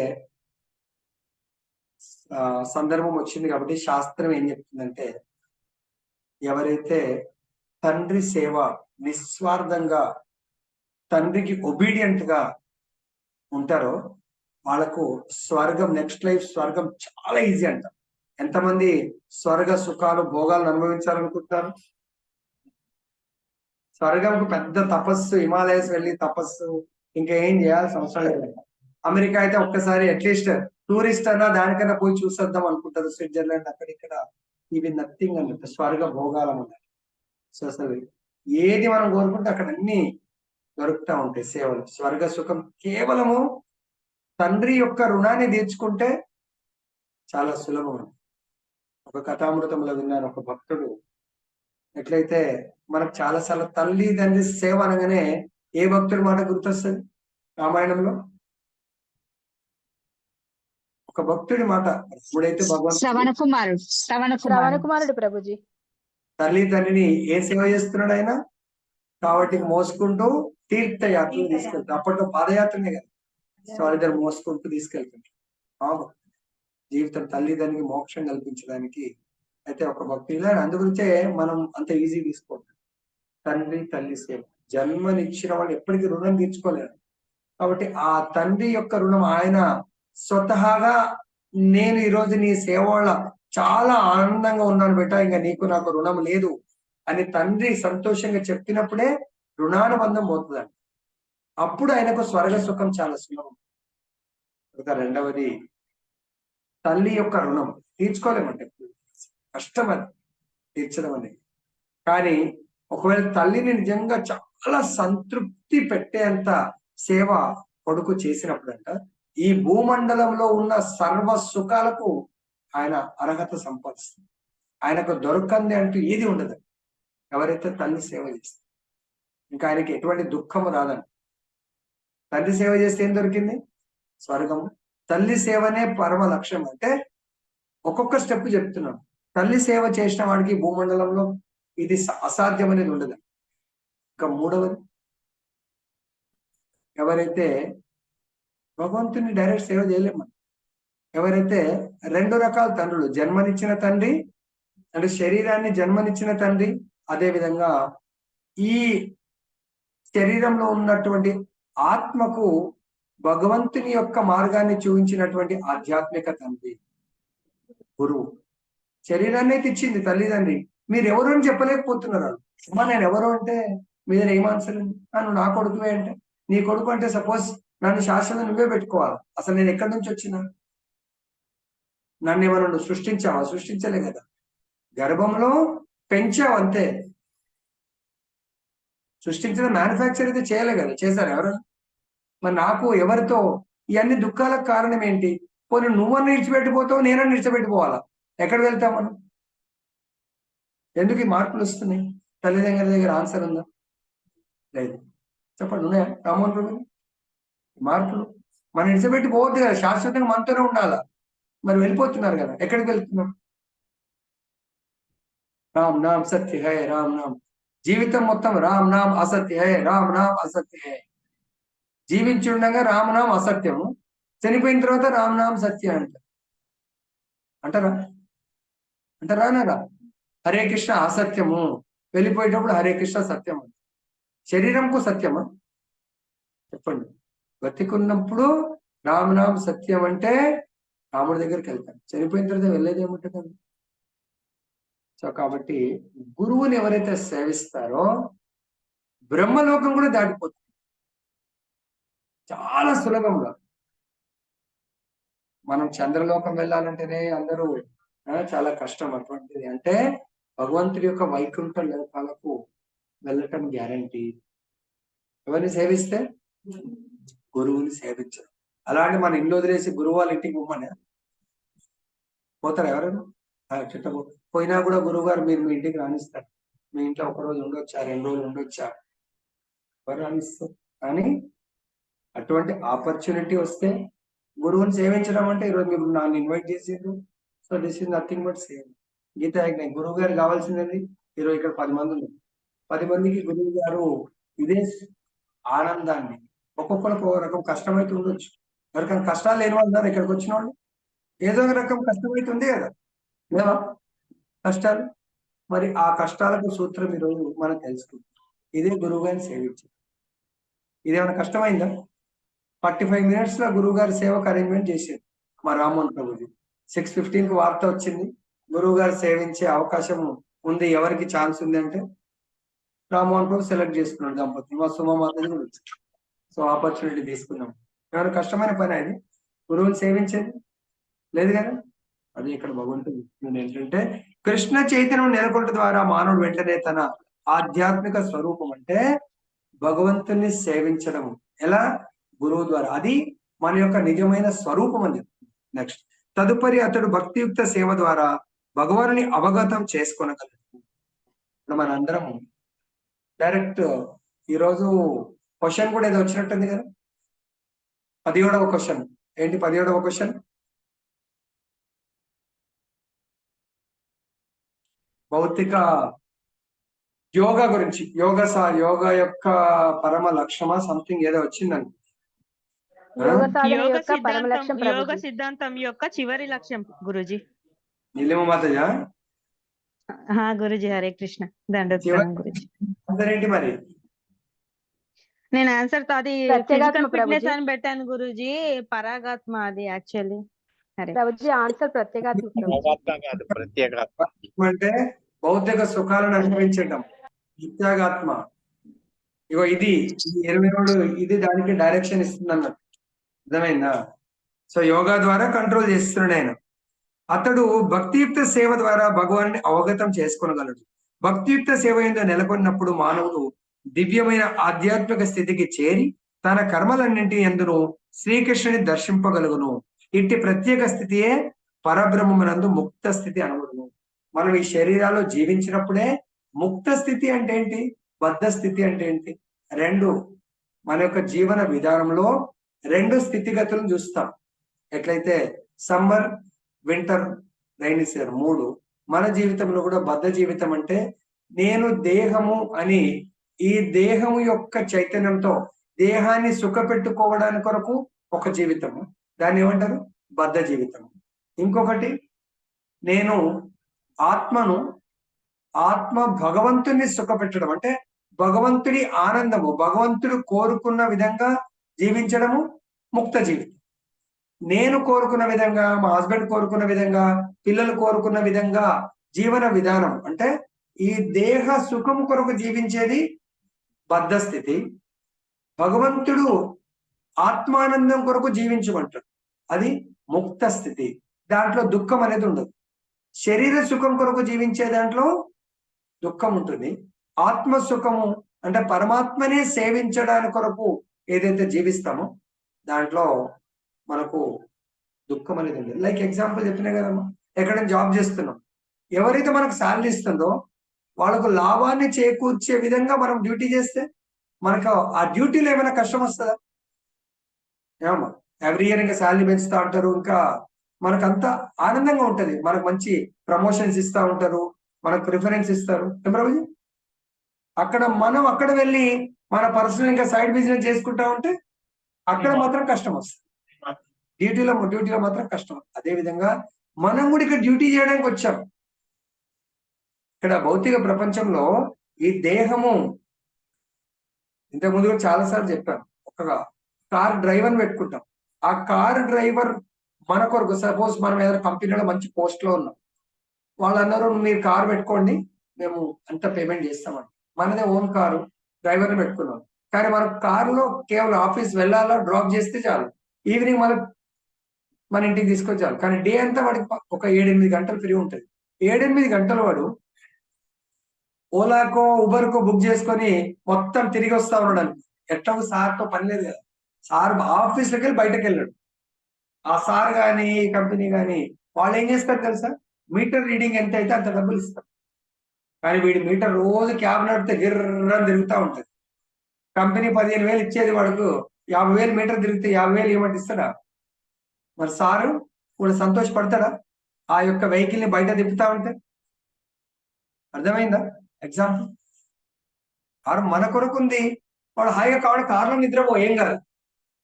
సందర్భం వచ్చింది కాబట్టి శాస్త్రం ఏం చెప్తుందంటే, ఎవరైతే తండ్రి సేవ నిస్వార్థంగా తండ్రికి ఒబీడియంట్ గా ఉంటారో వాళ్ళకు స్వర్గం, నెక్స్ట్ లైఫ్ స్వర్గం చాలా ఈజీ అంట. ఎంతమంది స్వర్గ సుఖాలు భోగాలను అనుభవించాలనుకుంటున్నారు? స్వర్గంకు పెద్ద తపస్సు, హిమాలయస్ వెళ్ళి తపస్సు ఇంకా ఏం చేయాల్సిన అవసరం లేదు. అమెరికా అయితే ఒక్కసారి అట్లీస్ట్ టూరిస్ట్ అన్నా దానికన్నా పోయి చూసేద్దాం అనుకుంటారు. స్విట్జర్లాండ్ అక్కడ ఇక్కడ, ఇవి నథింగ్ అన్నట్టు స్వర్గ భోగాలం అన్నట్టు. సో అసలు ఏది మనం కోరుకుంటే అక్కడ అన్ని దొరుకుతా ఉంటాయి సేవలు. స్వర్గ సుఖం కేవలము తండ్రి యొక్క రుణాన్ని తీర్చుకుంటే చాలా సులభం. ఒక కథామృతంలో విన్నాను, ఒక భక్తుడు ఎట్లయితే మనకు చాలాసార్లు తల్లి తండ్రి సేవ అనగానే ఏ భక్తుడి మాట గుర్తొస్తుంది రామాయణంలో? ఒక భక్తుడి మాట. ఇప్పుడైతే భగవంతుడు శ్రవణ కుమారుడు ప్రభుజీ. తల్లి తండ్రిని ఏ సేవ చేస్తున్నాడు ఆయన? కాబట్టి మోసుకుంటూ తీర్థయాత్రలు తీసుకెళ్తారు. అప్పట్లో పాదయాత్రనే కదా, సో వాళ్ళిద్దరు మోసుకుంటూ తీసుకెళ్తుంటారు. జీవితం తల్లిదండ్రికి మోక్షం కల్పించడానికి. అయితే ఒక భక్తి అందుగురించే మనం అంత ఈజీ తీసుకోవద్దు. తండ్రి తల్లి సేవ, జన్మనిచ్చిన వాళ్ళు ఎప్పటికీ రుణం తీర్చుకోలేరు. కాబట్టి ఆ తండ్రి యొక్క రుణం ఆయన స్వతహాగా, నేను ఈరోజు నీ సేవ వల్ల చాలా ఆనందంగా ఉన్నాను బెట, ఇంకా నీకు నాకు రుణం లేదు అని తండ్రి సంతోషంగా చెప్పినప్పుడే రుణానుబంధం పోతుందండి. అప్పుడు ఆయనకు స్వర్గ సుఖం చాలా సులభం. రెండవది, తల్లి యొక్క రుణం తీర్చుకోలేమంటే కష్టం అది తీర్చడం అనేది. కానీ ఒకవేళ తల్లిని నిజంగా చాలా సంతృప్తి పెట్టేంత సేవ కొడుకు చేసినప్పుడంట ఈ భూమండలంలో ఉన్న సర్వ సుఖాలకు ఆయన అర్హత సంపాదిస్తుంది. ఆయనకు దొరకంది అంటూ ఏది ఉండదు ఎవరైతే తల్లి సేవ చేస్తారు. ఇంకా ఆయనకి ఎటువంటి దుఃఖము రాదండి. తల్లి సేవ చేస్తే ఏం దొరికింది? స్వర్గము. తల్లి సేవనే పరమ లక్ష్యం. అంటే ఒక్కొక్క స్టెప్ చెప్తున్నాం. తల్లి సేవ చేసిన వాడికి భూమండలంలో ఇది అసాధ్యం అనేది ఉండదు. ఇంకా మూడవది, ఎవరైతే భగవంతుని డైరెక్ట్ సేవ చేయలేము. ఎవరైతే రెండు రకాల తండ్రులు, జన్మనిచ్చిన తండ్రి అంటే శరీరాన్ని జన్మనిచ్చిన తండ్రి, అదే విధంగా ఈ శరీరంలో ఉన్నటువంటి ఆత్మకు భగవంతుని యొక్క మార్గాన్ని చూపించినటువంటి ఆధ్యాత్మిక తండ్రి, గురువు. శరీరాన్ని అయితే ఇచ్చింది తల్లిదండ్రి, మీరు ఎవరు అని చెప్పలేకపోతున్నారు. అమ్మా నేను ఎవరు అంటే మీద ఏం ఆన్సర్ ఉంది? నువ్వు నా కొడుకువే అంటే, నీ కొడుకు అంటే సపోజ్ నన్ను శాశ్వతం నువ్వే పెట్టుకోవాలి. అసలు నేను ఎక్కడి నుంచి వచ్చినా? నన్ను ఏమన్నా నువ్వు సృష్టించావా? సృష్టించలే కదా, గర్భంలో పెంచావు అంతే. సృష్టించడం మ్యానుఫ్యాక్చర్ అయితే చేయలే కదా, చేశారు ఎవరు? మరి నాకు ఎవరితో ఇవన్నీ దుఃఖాలకు కారణం ఏంటి? పోనీ నువ్వన్నా నిడిచిపెట్టిపోతావు, నేనన్నా నిడిచిపెట్టిపోవాలా? ఎక్కడ వెళ్తాం మనం? ఎందుకు ఈ మార్పులు వస్తున్నాయి? తల్లిదండ్రుల దగ్గర ఆన్సర్ ఉందా? లేదు. చెప్పండి, ఉన్నాయా రామోహన్ ప్రభు? మార్పులు మనం నిడిచిపెట్టి పోవద్దు కదా, శాశ్వతంగా మనతోనే ఉండాలా. మరి వెళ్ళిపోతున్నారు కదా, ఎక్కడికి వెళ్తున్నాం? రామ్ నామ్ సత్య హై, రామ్ నామ్. జీవితం మొత్తం రామ్ నామ్ అసత్య హై, రామ్ నామ్ అసత్య హై. జీవించి ఉండగా రామనామ్ అసత్యము, చనిపోయిన తర్వాత రామనామ్ సత్యం అంటారా? అంటారా? హరే కృష్ణ అసత్యము, వెళ్ళిపోయేటప్పుడు హరే కృష్ణ సత్యము. శరీరంకు సత్యమా? చెప్పండి. బతికున్నప్పుడు రామనామ్ సత్యం అంటే రాముడి దగ్గరికి వెళ్తాను, చనిపోయిన తర్వాత వెళ్ళేది ఏముంటుందండి? సో కాబట్టి గురువుని ఎవరైతే సేవిస్తారో బ్రహ్మలోకం కూడా దాటిపోతుంది చాలా సులభంగా. మనం చంద్రలోకం వెళ్ళాలంటేనే అందరూ చాలా కష్టం అటువంటిది. అంటే భగవంతుడి యొక్క వైకుంఠ లోకాలకు వెళ్ళటం గ్యారంటీ ఎవరిని సేవిస్తే? గురువుని సేవించడం. అలాంటి మన ఇల్లు వదిలేసి గురువు వాళ్ళ ఇంటికి పోమని పోతారు ఎవరైనా? పోయినా కూడా గురువు గారు మీరు మీ ఇంటికి రాణిస్తారు. మీ ఇంట్లో ఒక రోజు ఉండొచ్చా, 2 రోజులు ఉండొచ్చా, ఎవరు రాణిస్తారు? కానీ అటువంటి ఆపర్చునిటీ వస్తే గురువుని సేవించడం అంటే ఈరోజు మీరు నన్ను ఇన్వైట్ చేసిండ్రు, so this is nothing but సేవ్. గీత యజ్ఞం గురువు గారు కావాల్సిందండి. ఈరోజు ఇక్కడ 10 మంది ఉన్నారు. 10 మందికి గురువు గారు ఇదే ఆనందాన్ని. ఒక్కొక్కరికి ఒక రకం కష్టమైతే ఉండొచ్చు, ఎవరికైనా కష్టాలు లేని వాళ్ళు ఉన్నారు ఇక్కడికి వచ్చిన వాళ్ళు. ఏదో ఒక రకం కష్టమైతుంది కదా, లేవా కష్టాలు? మరి ఆ కష్టాలకు సూత్రం ఈరోజు మనం తెలుసుకుంటాం. ఇదే గురువు గారిని సేవించారు. ఇదేమైనా కష్టమైందా? 45 minutes లో గురువు గారి సేవకు అరేంజ్మెంట్ చేశారు మా రామ్మోహన్ ప్రభుజీ. 6:15 వార్త వచ్చింది, గురువు గారు సేవించే అవకాశం ఉంది, ఎవరికి ఛాన్స్ ఉంది అంటే రామ్మోహన్ ప్రభు సెలెక్ట్ చేసుకున్నాడు దంపతులు. మా సుమమాతని కూడా వచ్చింది. సో ఆపర్చునిటీ తీసుకున్నాం. ఎవరు కష్టమైన పని అది గురువుని సేవించేది? లేదు కదా. అది ఇక్కడ భగవంతుడు ఏంటంటే కృష్ణ చైతన్యం నెలకొంట ద్వారా మానవుడు వెంటనే తన ఆధ్యాత్మిక స్వరూపం అంటే భగవంతుని సేవించడం ఎలా? గురువు ద్వారా. అది మన యొక్క నిజమైన స్వరూపం అని చెప్తుంది. నెక్స్ట్, తదుపరి అతడు భక్తియుక్త సేవ ద్వారా భగవానుని అవగతం చేసుకోనగలడు. ఇప్పుడు మన అందరం డైరెక్ట్ ఈరోజు క్వశ్చన్ కూడా ఏదో వచ్చినట్టుంది కదా, 17వ క్వశ్చన్. ఏంటి 17వ క్వశ్చన్? భౌతిక యోగా గురించి, యోగా యొక్క పరమ లక్ష్యమా సంథింగ్ ఏదో వచ్చిందండి. యోగ సాధన యోగ యొక్క పరమ సిద్ధాంతం లక్ష్యం యోగ ప్రభుజీ. సిద్ధాంతం యొక్క చివరి లక్ష్యం గురుజీ. నీలిమ మాతయ్య గురుజీ హరే కృష్ణ. దండోత్సవం గురుజీ. ఏంటి మరి? నేను ఆన్సర్ తో అది ప్రత్యేగాత్మ ఫిజికల్ ఫిట్నెస్ ప్రభుజీ. అని పెట్టాను గురుజీ. పరాగాత్మ అది యాక్చువల్లీ. హరే ప్రభుజీ ఆన్సర్ ప్రత్యేగాత్మ ప్రభుజీ. ప్రత్యేగాత్మ అంటే భౌతిక సుఖాలను అనుభవించడం, నిత్యాగాత్మ. ఇగో ఇది 23 ఇది దానికి డైరెక్షన్ ఇస్తుంది అన్నట్టు, అర్థమైందా? సో యోగా ద్వారా కంట్రోల్ చేస్తున్నాడు ఆయన. అతడు భక్తియుక్త సేవ ద్వారా భగవాన్ని అవగతం చేసుకోగలడు. భక్తియుక్త సేవ ఏందో నెలకొన్నప్పుడు మానవుడు దివ్యమైన ఆధ్యాత్మిక స్థితికి చేరి తన కర్మలన్నింటి యందును శ్రీకృష్ణుని దర్శింపగలుగును. ఇట్టి ప్రత్యేక స్థితియే పరబ్రహ్మమునందు ముక్త స్థితి అనబడును. మనం ఈ శరీరాల్లో జీవించినప్పుడే ముక్త స్థితి అంటే ఏంటి, బద్ధ స్థితి అంటే ఏంటి, రెండు మన యొక్క జీవన విధానంలో రెండు స్థితిగతులను చూస్తాం. ఎట్లయితే సమ్మర్, వింటర్, రైనీ సీజన్ 3. మన జీవితంలో కూడా బద్ధ జీవితం అంటే నేను దేహము అని ఈ దేహము యొక్క చైతన్యంతో దేహాన్ని సుఖపెట్టుకోవడానికి కొరకు ఒక జీవితము, దాన్ని ఏమంటారు బద్ధ జీవితము. ఇంకొకటి నేను ఆత్మ భగవంతుని సుఖపెట్టడం అంటే భగవంతుడి ఆనందము, భగవంతుడు కోరుకున్న విధంగా జీవించడము ముక్త జీవితం. నేను కోరుకున్న విధంగా, మా హస్బెండ్ కోరుకున్న విధంగా, పిల్లలు కోరుకున్న విధంగా జీవన విధానం అంటే ఈ దేహ సుఖం కొరకు జీవించేది బద్ధ స్థితి. భగవంతుడు ఆత్మానందం కొరకు జీవించమంటాడు, అది ముక్త స్థితి. దాంట్లో దుఃఖం అనేది ఉండదు. శరీర సుఖం కొరకు జీవించే దాంట్లో దుఃఖం ఉంటుంది. ఆత్మ సుఖము అంటే పరమాత్మనే సేవించడానికి కొరకు ఏదైతే జీవిస్తామో దాంట్లో మనకు దుఃఖం అనేది ఉంది. లైక్ ఎగ్జాంపుల్ చెప్పినా కదమ్మా, ఎక్కడైనా జాబ్ చేస్తున్నాం, ఎవరైతే మనకు శాలరీ ఇస్తుందో వాళ్ళకు లాభాన్ని చేకూర్చే విధంగా మనం డ్యూటీ చేస్తే మనకు ఆ డ్యూటీలో ఏమైనా కష్టం వస్తుందా? ఏమమ్మా, ఎవ్రీ ఇయర్ ఇంకా శాలరీ పెంచుతా ఉంటారు, ఇంకా మనకంతా ఆనందంగా ఉంటది, మనకు మంచి ప్రమోషన్స్ ఇస్తా ఉంటారు, మనకు ప్రిఫరెన్స్ ఇస్తారు. ఏం ప్రభుజీ? మనం అక్కడ వెళ్ళి మన పర్సనల్ ఇంకా సైడ్ బిజినెస్ చేసుకుంటా ఉంటే అక్కడ మాత్రం కష్టం వస్తుంది. డ్యూటీలో మాత్రం కష్టం. అదే విధంగా మనం కూడా ఇక్కడ డ్యూటీ చేయడానికి వచ్చాం. ఇక్కడ భౌతిక ప్రపంచంలో ఈ దేహము, ఇంతకు ముందు కూడా చాలాసార్లు చెప్పాను, ఒక కార్ డ్రైవర్ పెట్టుకుంటాం. ఆ కార్ డ్రైవర్ మన కొరకు, సపోజ్ మనం ఏదైనా కంపెనీలో మంచి పోస్ట్ లో ఉన్నాం, వాళ్ళు అన్నారు మీరు కార్ పెట్టుకోండి మేము అంత పేమెంట్ చేస్తామండి. మనదే ఓన్ కారు, డ్రైవర్ని పెట్టుకున్నాం. కానీ మన కారులో కేవలం ఆఫీస్ వెళ్ళాలా, డ్రాప్ చేస్తే చాలు, ఈవినింగ్ మన ఇంటికి తీసుకొచ్చాలి. కానీ డే అంతా వాడికి ఒక 7-8 గంటలు ఫ్రీ ఉంటుంది. 7-8 గంటలు వాడు ఓలాకో ఉబర్కో బుక్ చేసుకొని మొత్తం తిరిగి వస్తా ఉన్నాడు. ఎట్లా సార్తో పని లేదు కదా, సార్ ఆఫీస్లోకి వెళ్ళి బయటకు వెళ్ళాడు. ఆ సార్ కానీ కంపెనీ కానీ వాళ్ళు ఏం చేస్తారు తెలుసా, మీటర్ రీడింగ్ ఎంత అయితే అంత డబ్బులు ఇస్తారు. కానీ వీడి మీటర్ రోజు క్యాబ్ నడితే గిర్రని తిరుగుతూ ఉంటుంది. కంపెనీ 15,000 ఇచ్చేది వాడుకు 50,000 మీటర్ తిరిగితే 50,000 ఏమంటే ఇస్తాడా? మరి సారు కూడా సంతోషపడతాడా ఆ యొక్క వెహికల్ ని బయట తిప్పుతా ఉంటే? అర్థమైందా ఎగ్జాంపుల్? కారు మన కొరకు ఉంది, వాడు హాయిగా కావాలి కారులో నిద్రపో, ఏం కాదు.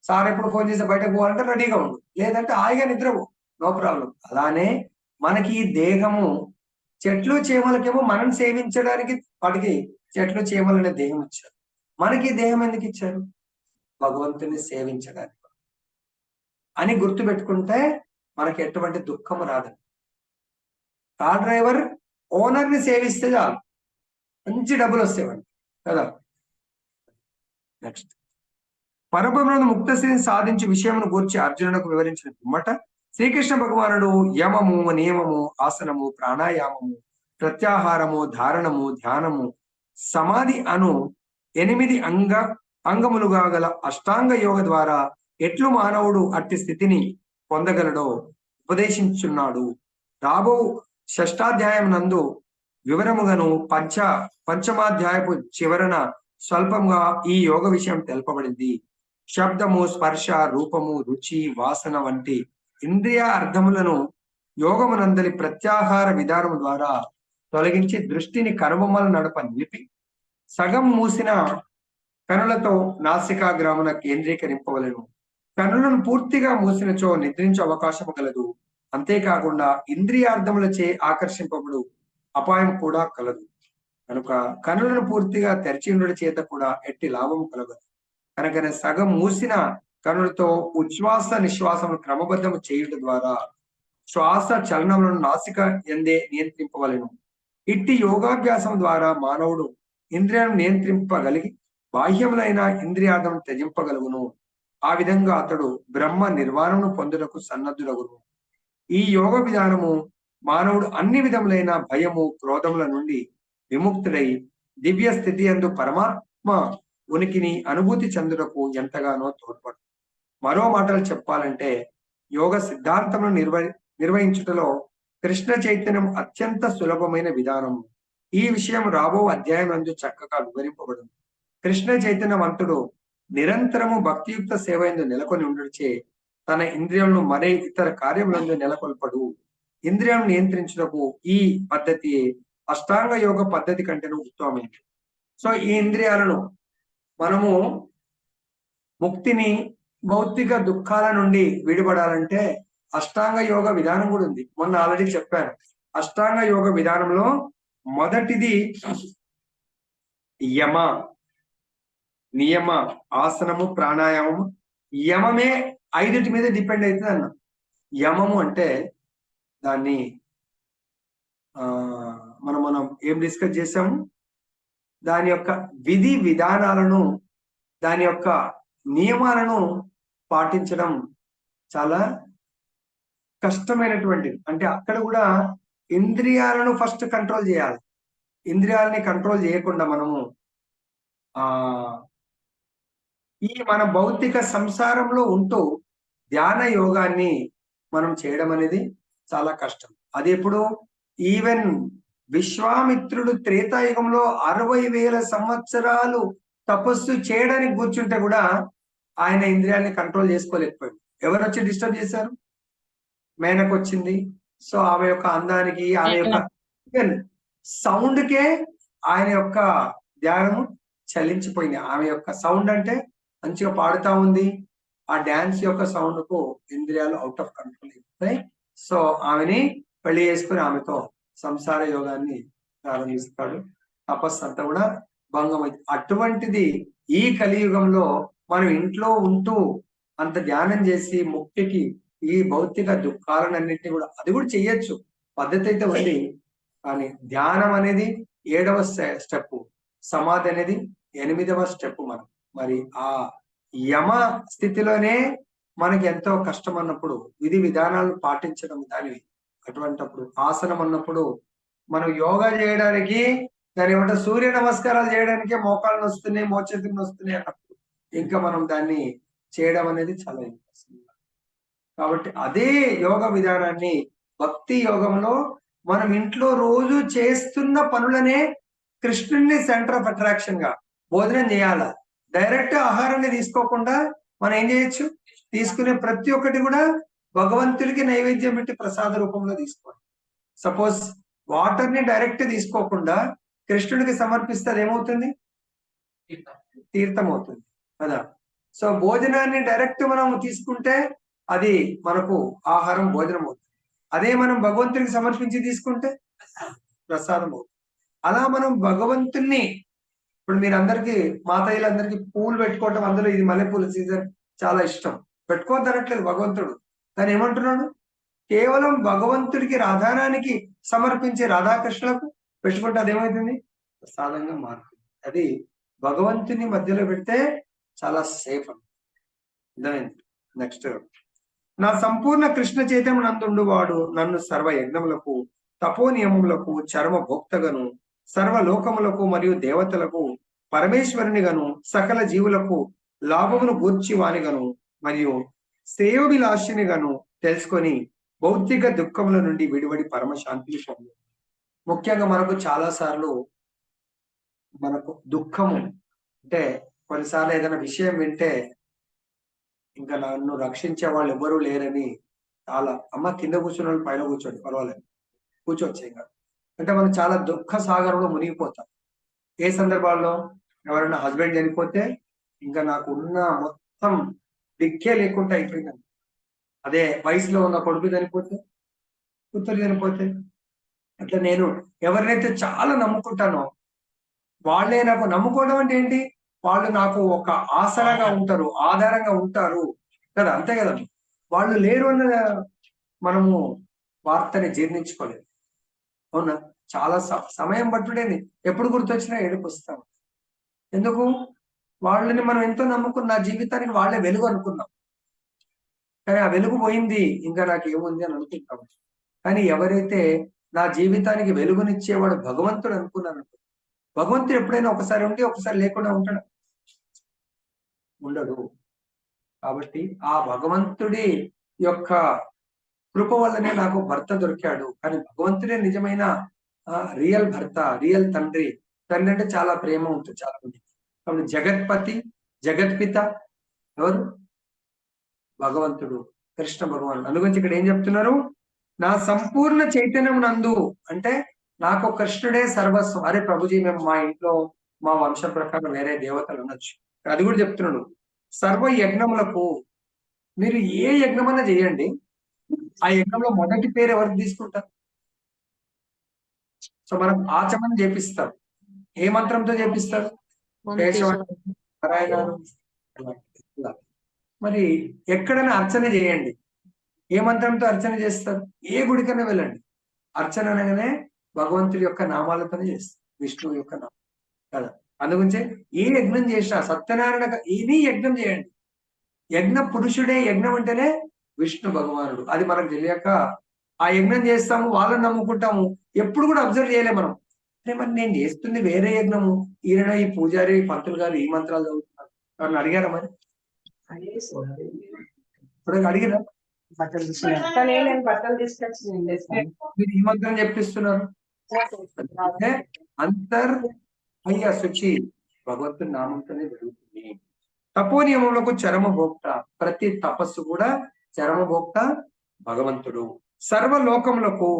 సార్ ఎప్పుడు ఫోన్ చేసి బయటకు పోవాలంటే రెడీగా ఉండు, లేదంటే హాయిగా నిద్రపో, నో ప్రాబ్లం. అలానే మనకి ఈ దేహము, చెట్లు చేమలకేమో మనం సేవించడానికి వాటికి చెట్లు చేమలు అనే దేహం ఇచ్చారు. మనకి దేహం ఎందుకు ఇచ్చారు? భగవంతుని సేవించడానికి అని గుర్తుపెట్టుకుంటే మనకి ఎటువంటి దుఃఖం రాదు. కార్ డ్రైవర్ ఓనర్ ని సేవిస్తే చాలు, మంచి డబ్బులు వస్తాయి కదా. నెక్స్ట్, పరబ్రహ్మను ముక్త స్థితిని సాధించే విషయమును గూర్చి అర్జునులకు వివరించిన పిమ్మట శ్రీకృష్ణ భగవానుడు యమము, నియమము, ఆసనము, ప్రాణాయామము, ప్రత్యాహారము, ధారణము, ధ్యానము, సమాధి అను 8 అంగములుగా గల అష్టాంగ యోగ ద్వారా ఎట్లు మానవుడు అట్టి స్థితిని పొందగలడో ఉపదేశించున్నాడు. రాబో 6వ అధ్యాయం నందు వివరముగాను పంచమాధ్యాయపు చివరన స్వల్పంగా ఈ యోగ విషయం తెలుపబడింది. శబ్దము, స్పర్శ, రూపము, రుచి, వాసన వంటి ఇంద్రియ అర్థములను యోగమునందలి ప్రత్యాహార విధానం ద్వారా తొలగించి దృష్టిని కనుబొమ్మల నడప నిలిపి సగం మూసిన కనులతో నాసికాగ్రామున కేంద్రీకరింపవలను. కనులను పూర్తిగా మూసినచో నిద్రించే అవకాశము కలదు. అంతేకాకుండా ఇంద్రియార్థములచే ఆకర్షింపబడు అపాయం కూడా కలదు. కనుక కనులను పూర్తిగా తెరిచి ఉండడం చేత కూడా ఎట్టి లాభం కలగదు. కనుక సగం మూసిన కనులతో ఉచ్ఛ్వాస నిశ్వాసమును క్రమబద్ధము చేయుట ద్వారా శ్వాస చలనములను నాసిక ఎందే నియంత్రింపవలను. ఇట్టి యోగాభ్యాసం ద్వారా మానవుడు ఇంద్రియాలను నియంత్రింపగలిగి బాహ్యములైన ఇంద్రియార్థం త్యజింపగలుగును. ఆ విధంగా అతడు బ్రహ్మ నిర్వాణమును పొందుటకు సన్నద్ధుడగును. ఈ యోగ విధానము మానవుడు అన్ని విధములైన భయము, క్రోధముల నుండి విముక్తుడై దివ్య స్థితి యందు పరమాత్మ ఉనికిని అనుభూతి చెందుటకు ఎంతగానో తోడ్పడు. మరో మాటలు చెప్పాలంటే యోగ సిద్ధాంతమును నిర్వహించుటలో కృష్ణ చైతన్యం అత్యంత సులభమైన విధానము. ఈ విషయం రాబో అధ్యాయం నందు చక్కగా వివరింపబడింది. కృష్ణ చైతన్యవంతుడు నిరంతరము భక్తియుక్త సేవ యందు నెలకొని ఉండుచే తన ఇంద్రియాలను మరే ఇతర కార్యములందు నెలకొల్పడు. ఇంద్రియాలను నియంత్రించుటకు ఈ పద్ధతి అష్టాంగ యోగ పద్ధతి కంటేనూ ఉత్తమమైనది. సో ఈ ఇంద్రియాలను మనము ముక్తిని, భౌతిక దుఃఖాల నుండి విడిపడాలంటే అష్టాంగ యోగ విధానం కూడా ఉంది. మొన్న ఆల్రెడీ చెప్పాను. అష్టాంగ యోగ విధానంలో మొదటిది యమ, నియమ, ఆసనము, ప్రాణాయామము. యమమే 5 మీద డిపెండ్ అవుతుంది అన్న. యమము అంటే దాన్ని మనం ఏం డిస్కస్ చేసాము, దాని యొక్క విధి విధానాలను, దాని యొక్క నియమాలను పాటించడం చాలా కష్టమైనటువంటిది. అంటే అక్కడ కూడా ఇంద్రియాలను ఫస్ట్ కంట్రోల్ చేయాలి. ఇంద్రియాలని కంట్రోల్ చేయకుండా మనము ఈ మన భౌతిక సంసారంలో ఉంటూ ధ్యాన యోగాన్ని మనం చేయడం అనేది చాలా కష్టం. అది ఎప్పుడు ఈవెన్ విశ్వామిత్రుడు త్రేతాయుగంలో 60,000 సంవత్సరాలు తపస్సు చేయడానికి కూర్చుంటే కూడా ఆయన ఇంద్రియాల్ని కంట్రోల్ చేసుకోలేకపోయాడు. ఎవరు వచ్చి డిస్టర్బ్ చేశారు? మేనకు వచ్చింది. సో ఆమె యొక్క అందానికి, ఆమె యొక్క సౌండ్కే ఆయన యొక్క ధ్యానము చలించిపోయింది. ఆమె యొక్క సౌండ్ అంటే మంచిగా పాడుతా ఉంది, ఆ డాన్స్ యొక్క సౌండ్ కు ఇంద్రియాలు అవుట్ ఆఫ్ కంట్రోల్ అయిపోతాయి. సో ఆమెని పెళ్లి చేసుకుని ఆమెతో సంసార యోగాన్ని ప్రారంభిస్తాడు. తపస్సు అంతా కూడా భంగమైంది. అటువంటిది ఈ కలియుగంలో మనం ఇంట్లో ఉంటూ అంత ధ్యానం చేసి ముక్తికి, ఈ భౌతిక దుఃఖాలన్నింటినీ కూడా అది కూడా చెయ్యొచ్చు, పద్ధతి అయితే ఉంది. కానీ ధ్యానం అనేది 7వ స్టెప్, సమాధి అనేది 8వ స్టెప్. మరి ఆ యమ స్థితిలోనే మనకి ఎంతో కష్టం అన్నప్పుడు విధి విధానాలను పాటించడం దానివి. అటువంటిప్పుడు ఆసనం అన్నప్పుడు మనం యోగా చేయడానికి, దాని ఏమంటే సూర్య నమస్కారాలు చేయడానికే మోకాళ్ళు వస్తున్నాయి, మోచేతులు వస్తున్నాయి అన్నప్పుడు ఇంకా మనం దాన్ని చేయడం అనేది చాలా ఇంపార్టెంట్. కాబట్టి అదే యోగ విధానాన్ని భక్తి యోగంలో మనం ఇంట్లో రోజు చేస్తున్న పనులనే కృష్ణుడిని సెంటర్ ఆఫ్ అట్రాక్షన్ గా భోజనం చేయాల. డైరెక్ట్ ఆహారాన్ని తీసుకోకుండా మనం ఏం చేయొచ్చు, తీసుకునే ప్రతి ఒక్కటి కూడా భగవంతుడికి నైవేద్యం పెట్టి ప్రసాద రూపంలో తీసుకోవాలి. సపోజ్ వాటర్ ని డైరెక్ట్ తీసుకోకుండా కృష్ణుడికి సమర్పిస్తే ఏమవుతుంది? తీర్థం అవుతుంది కదా. సో భోజనాన్ని డైరెక్ట్ మనం తీసుకుంటే అది మనకు ఆహారం, భోజనం అవుతుంది. అదే మనం భగవంతుడికి సమర్పించి తీసుకుంటే ప్రసాదం అవుతుంది. అలా మనం భగవంతుణ్ణి, ఇప్పుడు మీరు అందరికి, మాతయ్యలందరికీ పూలు పెట్టుకోవటం, అందులో ఇది మల్లెపూల సీజన్, చాలా ఇష్టం, పెట్టుకోవద్దు అనట్లేదు భగవంతుడు. కానీ ఏమంటున్నాడు? కేవలం భగవంతుడికి, రాధారానికి సమర్పించే రాధాకృష్ణులకు పెట్టుకుంటే అదేమవుతుంది? ప్రసాదంగా మారుతుంది. అది భగవంతుని మధ్యలో పెడితే చాలా సేఫ్ అని. నెక్స్ట్, నా సంపూర్ణ కృష్ణ చైతన్యం నందుండువాడు నన్ను సర్వ యజ్ఞములకు, తపోనియములకు, చర్మ భోక్తగను, సర్వలోకములకు మరియు దేవతలకు పరమేశ్వరునిగను, సకల జీవులకు లాభమును గూర్చి వానిగను మరియు శ్రేయోభిలాషినిగను తెలుసుకొని భౌతిక దుఃఖముల నుండి విడివడి పరమశాంతిని పొందు. ముఖ్యంగా మనకు చాలా సార్లు మనకు దుఃఖము అంటే కొన్నిసార్లు ఏదైనా విషయం వింటే ఇంకా నన్ను రక్షించే వాళ్ళు ఎవరూ లేరని చాలా అమ్మ కింద కూర్చున్న వాళ్ళు పైన కూర్చోండి పర్వాలేదు కూర్చోవచ్చు ఇంకా అంటే మనం చాలా దుఃఖ సాగరంలో మునిగిపోతాం. ఏ సందర్భాల్లో ఎవరైనా హస్బెండ్ చనిపోతే ఇంకా నాకు ఉన్న మొత్తం దిక్కే లేకుండా అయిపోయిందండి. అదే వయసులో ఉన్న కొడుకు చనిపోతే, కూతురు చనిపోతే, అట్లా నేను ఎవరినైతే చాలా నమ్ముకుంటానో వాళ్ళే నాకు నమ్ముకోవడం అంటే ఏంటి, వాళ్ళు నాకు ఒక ఆసరాగా ఉంటారు, ఆధారంగా ఉంటారు కదా, అంతే కదా. వాళ్ళు లేరు అన్న మనము వార్తని జీర్ణించుకోలేదు. అవునా, చాలా సమయం పట్టుడేది, ఎప్పుడు గుర్తొచ్చినా ఏడుపు వస్తాం. ఎందుకు, వాళ్ళని మనం ఎంతో నమ్ముకున్న నా జీవితానికి వాళ్ళే వెలుగు అనుకున్నాం, కానీ ఆ వెలుగు పోయింది, ఇంకా నాకు ఏముంది అని అనుకుంటాం. కానీ ఎవరైతే నా జీవితానికి వెలుగునిచ్చేవాడు భగవంతుడు అనుకున్నాను, భగవంతుడు ఎప్పుడైనా ఒకసారి ఉండి ఒకసారి లేకుండా ఉంటాడు? ఉండడు. కాబట్టి ఆ భగవంతుడి యొక్క కృప వల్లనే నాకు భర్త దొరికాడు. కానీ భగవంతుడే నిజమైన రియల్ భర్త, రియల్ తండ్రి. తండ్రి అంటే చాలా ప్రేమ ఉంటుంది చాలా మంది. కాబట్టి జగత్పతి, జగత్పిత ఎవరు? భగవంతుడు, కృష్ణ భగవానుడు. అందుగురించి ఇక్కడ ఏం చెప్తున్నారు, నా సంపూర్ణ చైతన్యం నందు అంటే నాకు కృష్ణుడే సర్వస్వం. అరే ప్రభుజీ, మేము మా ఇంట్లో మా వంశం ప్రకారం వేరే దేవతలు అనొచ్చు, అది కూడా చెప్తున్నాడు. సర్వ యజ్ఞములకు మీరు ఏ యజ్ఞమన్నా చేయండి, ఆ యజ్ఞంలో మొదటి పేరు ఎవరికి తీసుకుంటారు? సో మనం ఆచమనం చేపిస్తారు. ఏ మంత్రంతో చేపిస్తారు? మరి ఎక్కడైనా అర్చన చేయండి, ఏ మంత్రంతో అర్చన చేస్తారు? ఏ గుడికైనా వెళ్ళండి, అర్చన అనగానే భగవంతుడి యొక్క నామాలతోనే చేస్తారు, విష్ణువు యొక్క నామం కదా. అందుగురించి ఏ యజ్ఞం చేసినా సత్యనారాయణ ఏది యజ్ఞం చేయండి, యజ్ఞ పురుషుడే, యజ్ఞం అంటేనే విష్ణు భగవానుడు. అది మనకు తెలియక ఆ యజ్ఞం చేస్తాము, వాళ్ళని నమ్ముకుంటాము, ఎప్పుడు కూడా అబ్జర్వ్ చేయలేము మనం. మరి నేను చేస్తుంది వేరే యజ్ఞము, ఈయన ఈ పూజారి పంతులు గారు ఈ మంత్రాలు చదువుతున్నారు, ఎవరిని అడిగారా? మరి ఇప్పుడు అడిగిరా? మీరు ఈ మంత్రం చెప్పిస్తున్నారు అంటే అంతర్ అయ్యా శుచి భగవంతుని నామంతోనే జరుగుతుంది. తపో నియమములకు చరమభోక్త, ప్రతి తపస్సు కూడా చరమభోక్త భగవంతుడు. సర్వలోకములకు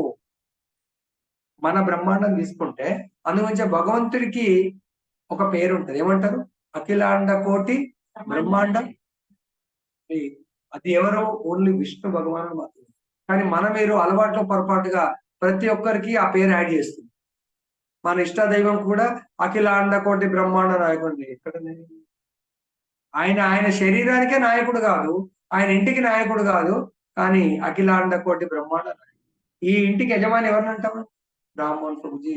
మన బ్రహ్మాండం తీసుకుంటే అందుగురించి భగవంతుడికి ఒక పేరు ఉంటుంది, ఏమంటారు? అఖిలాండ కోటి బ్రహ్మాండ. అది ఎవరు? ఓన్లీ విష్ణు భగవానుడు మాత్రమే. కానీ మన మీరు అలవాట్లో పొరపాటుగా ప్రతి ఒక్కరికి ఆ పేరు యాడ్ చేస్తుంది. మన ఇష్ట దైవం కూడా అఖిలాండ కోటి బ్రహ్మాండ నాయకుడు. ఎక్కడ ఆయన శరీరానికే నాయకుడు కాదు, ఆయన ఇంటికి నాయకుడు కాదు, కానీ అఖిలాండ కోటి బ్రహ్మాండ నాయకుడు. ఈ ఇంటికి యజమాని ఎవరిని అంటాము? రామ్మోహన్ ప్రభుజీ.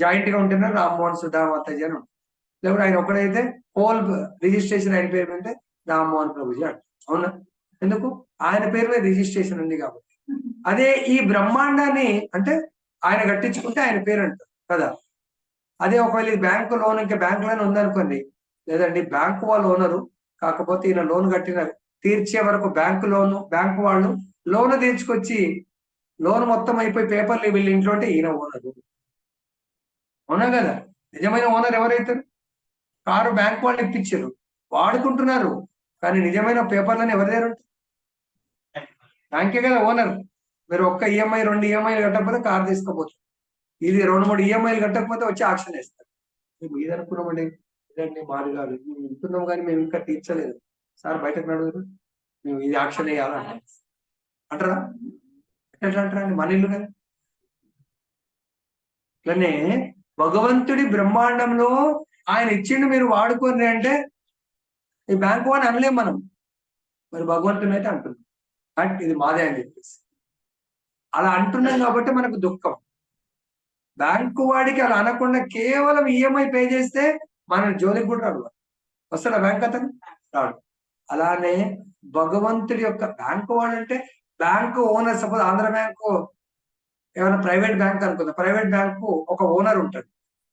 జాయింట్ గా ఉంటేనే రామ్మోహన్ సుధామాతాజీ అని ఉంటుంది. లేకపోతే ఆయన ఒకడైతే హోల్ రిజిస్ట్రేషన్ ఆయన పేరు మీద రామ్మోహన్ ప్రభుజీ అంట. అవునా? ఎందుకు? ఆయన పేరు మీద రిజిస్ట్రేషన్ ఉంది కాబట్టి. అదే ఈ బ్రహ్మాండాన్ని అంటే ఆయన కట్టించుకుంటే ఆయన పేరు అంటారు కదా. అదే ఒకవేళ ఇది బ్యాంకు లోన్, ఇంకా బ్యాంక్ లోన్ ఉందనుకోండి, లేదండి బ్యాంకు వాళ్ళు ఓనరు, కాకపోతే ఈయన లోన్ కట్టిన తీర్చే వరకు బ్యాంకు వాళ్ళు లోన్ తీర్చుకొచ్చి లోన్ మొత్తం అయిపోయి పేపర్లు వీళ్ళ ఇంట్లో అంటే ఈయన ఓనరు. అవునా కదా? నిజమైన ఓనర్ ఎవరైతారు? కారు బ్యాంక్ వాళ్ళు ఇప్పించారు, వాడుకుంటున్నారు, కానీ నిజమైన పేపర్లను ఎవరి దగ్గర ఉంటారు? బ్యాంకే కదా ఓనర్. మీరు ఒక్క ఈఎంఐ 2 ఈఎంఐలు కట్టకపోతే కారు తీసుకోపోతారు. ఇది 2-3 ఈఎంఐలు కట్టకపోతే వచ్చి ఆక్షన్ వేస్తారు. మేము ఇది అనుకున్నామండి, ఇదండి మాది కాదు, మేము వింటున్నాం కానీ మేము ఇంకా తీర్చలేదు సార్, బయటకు నడుగురు, మేము ఇది ఆక్షన్ వేయాలంట అంటారా? ఎట్లా అంటారా అండి? మన ఇల్లు కదా. అట్లనే భగవంతుడి బ్రహ్మాండంలో ఆయన ఇచ్చిండు, మీరు వాడుకోండి అంటే ఈ బ్యాంకు అని అనలేం మనం. మరి భగవంతుని అయితే అంటున్నాం, బట్ ఇది మాదే అని చెప్పేసి అలా అంటున్నాం కాబట్టి మనకు దుఃఖం. బ్యాంకు వాడికి అలా అనకుండా కేవలం ఈఎంఐ పే చేస్తే మన జోలికి కూడా రాడు. వస్తాడా బ్యాంక్ అతను? రాడు. అలానే భగవంతుడి యొక్క బ్యాంకు వాడంటే bank owner, suppose Andhra bank ఏమైనా ప్రైవేట్ బ్యాంక్ అనుకుందా, ప్రైవేట్ బ్యాంకు ఒక ఓనర్ ఉంటాడు.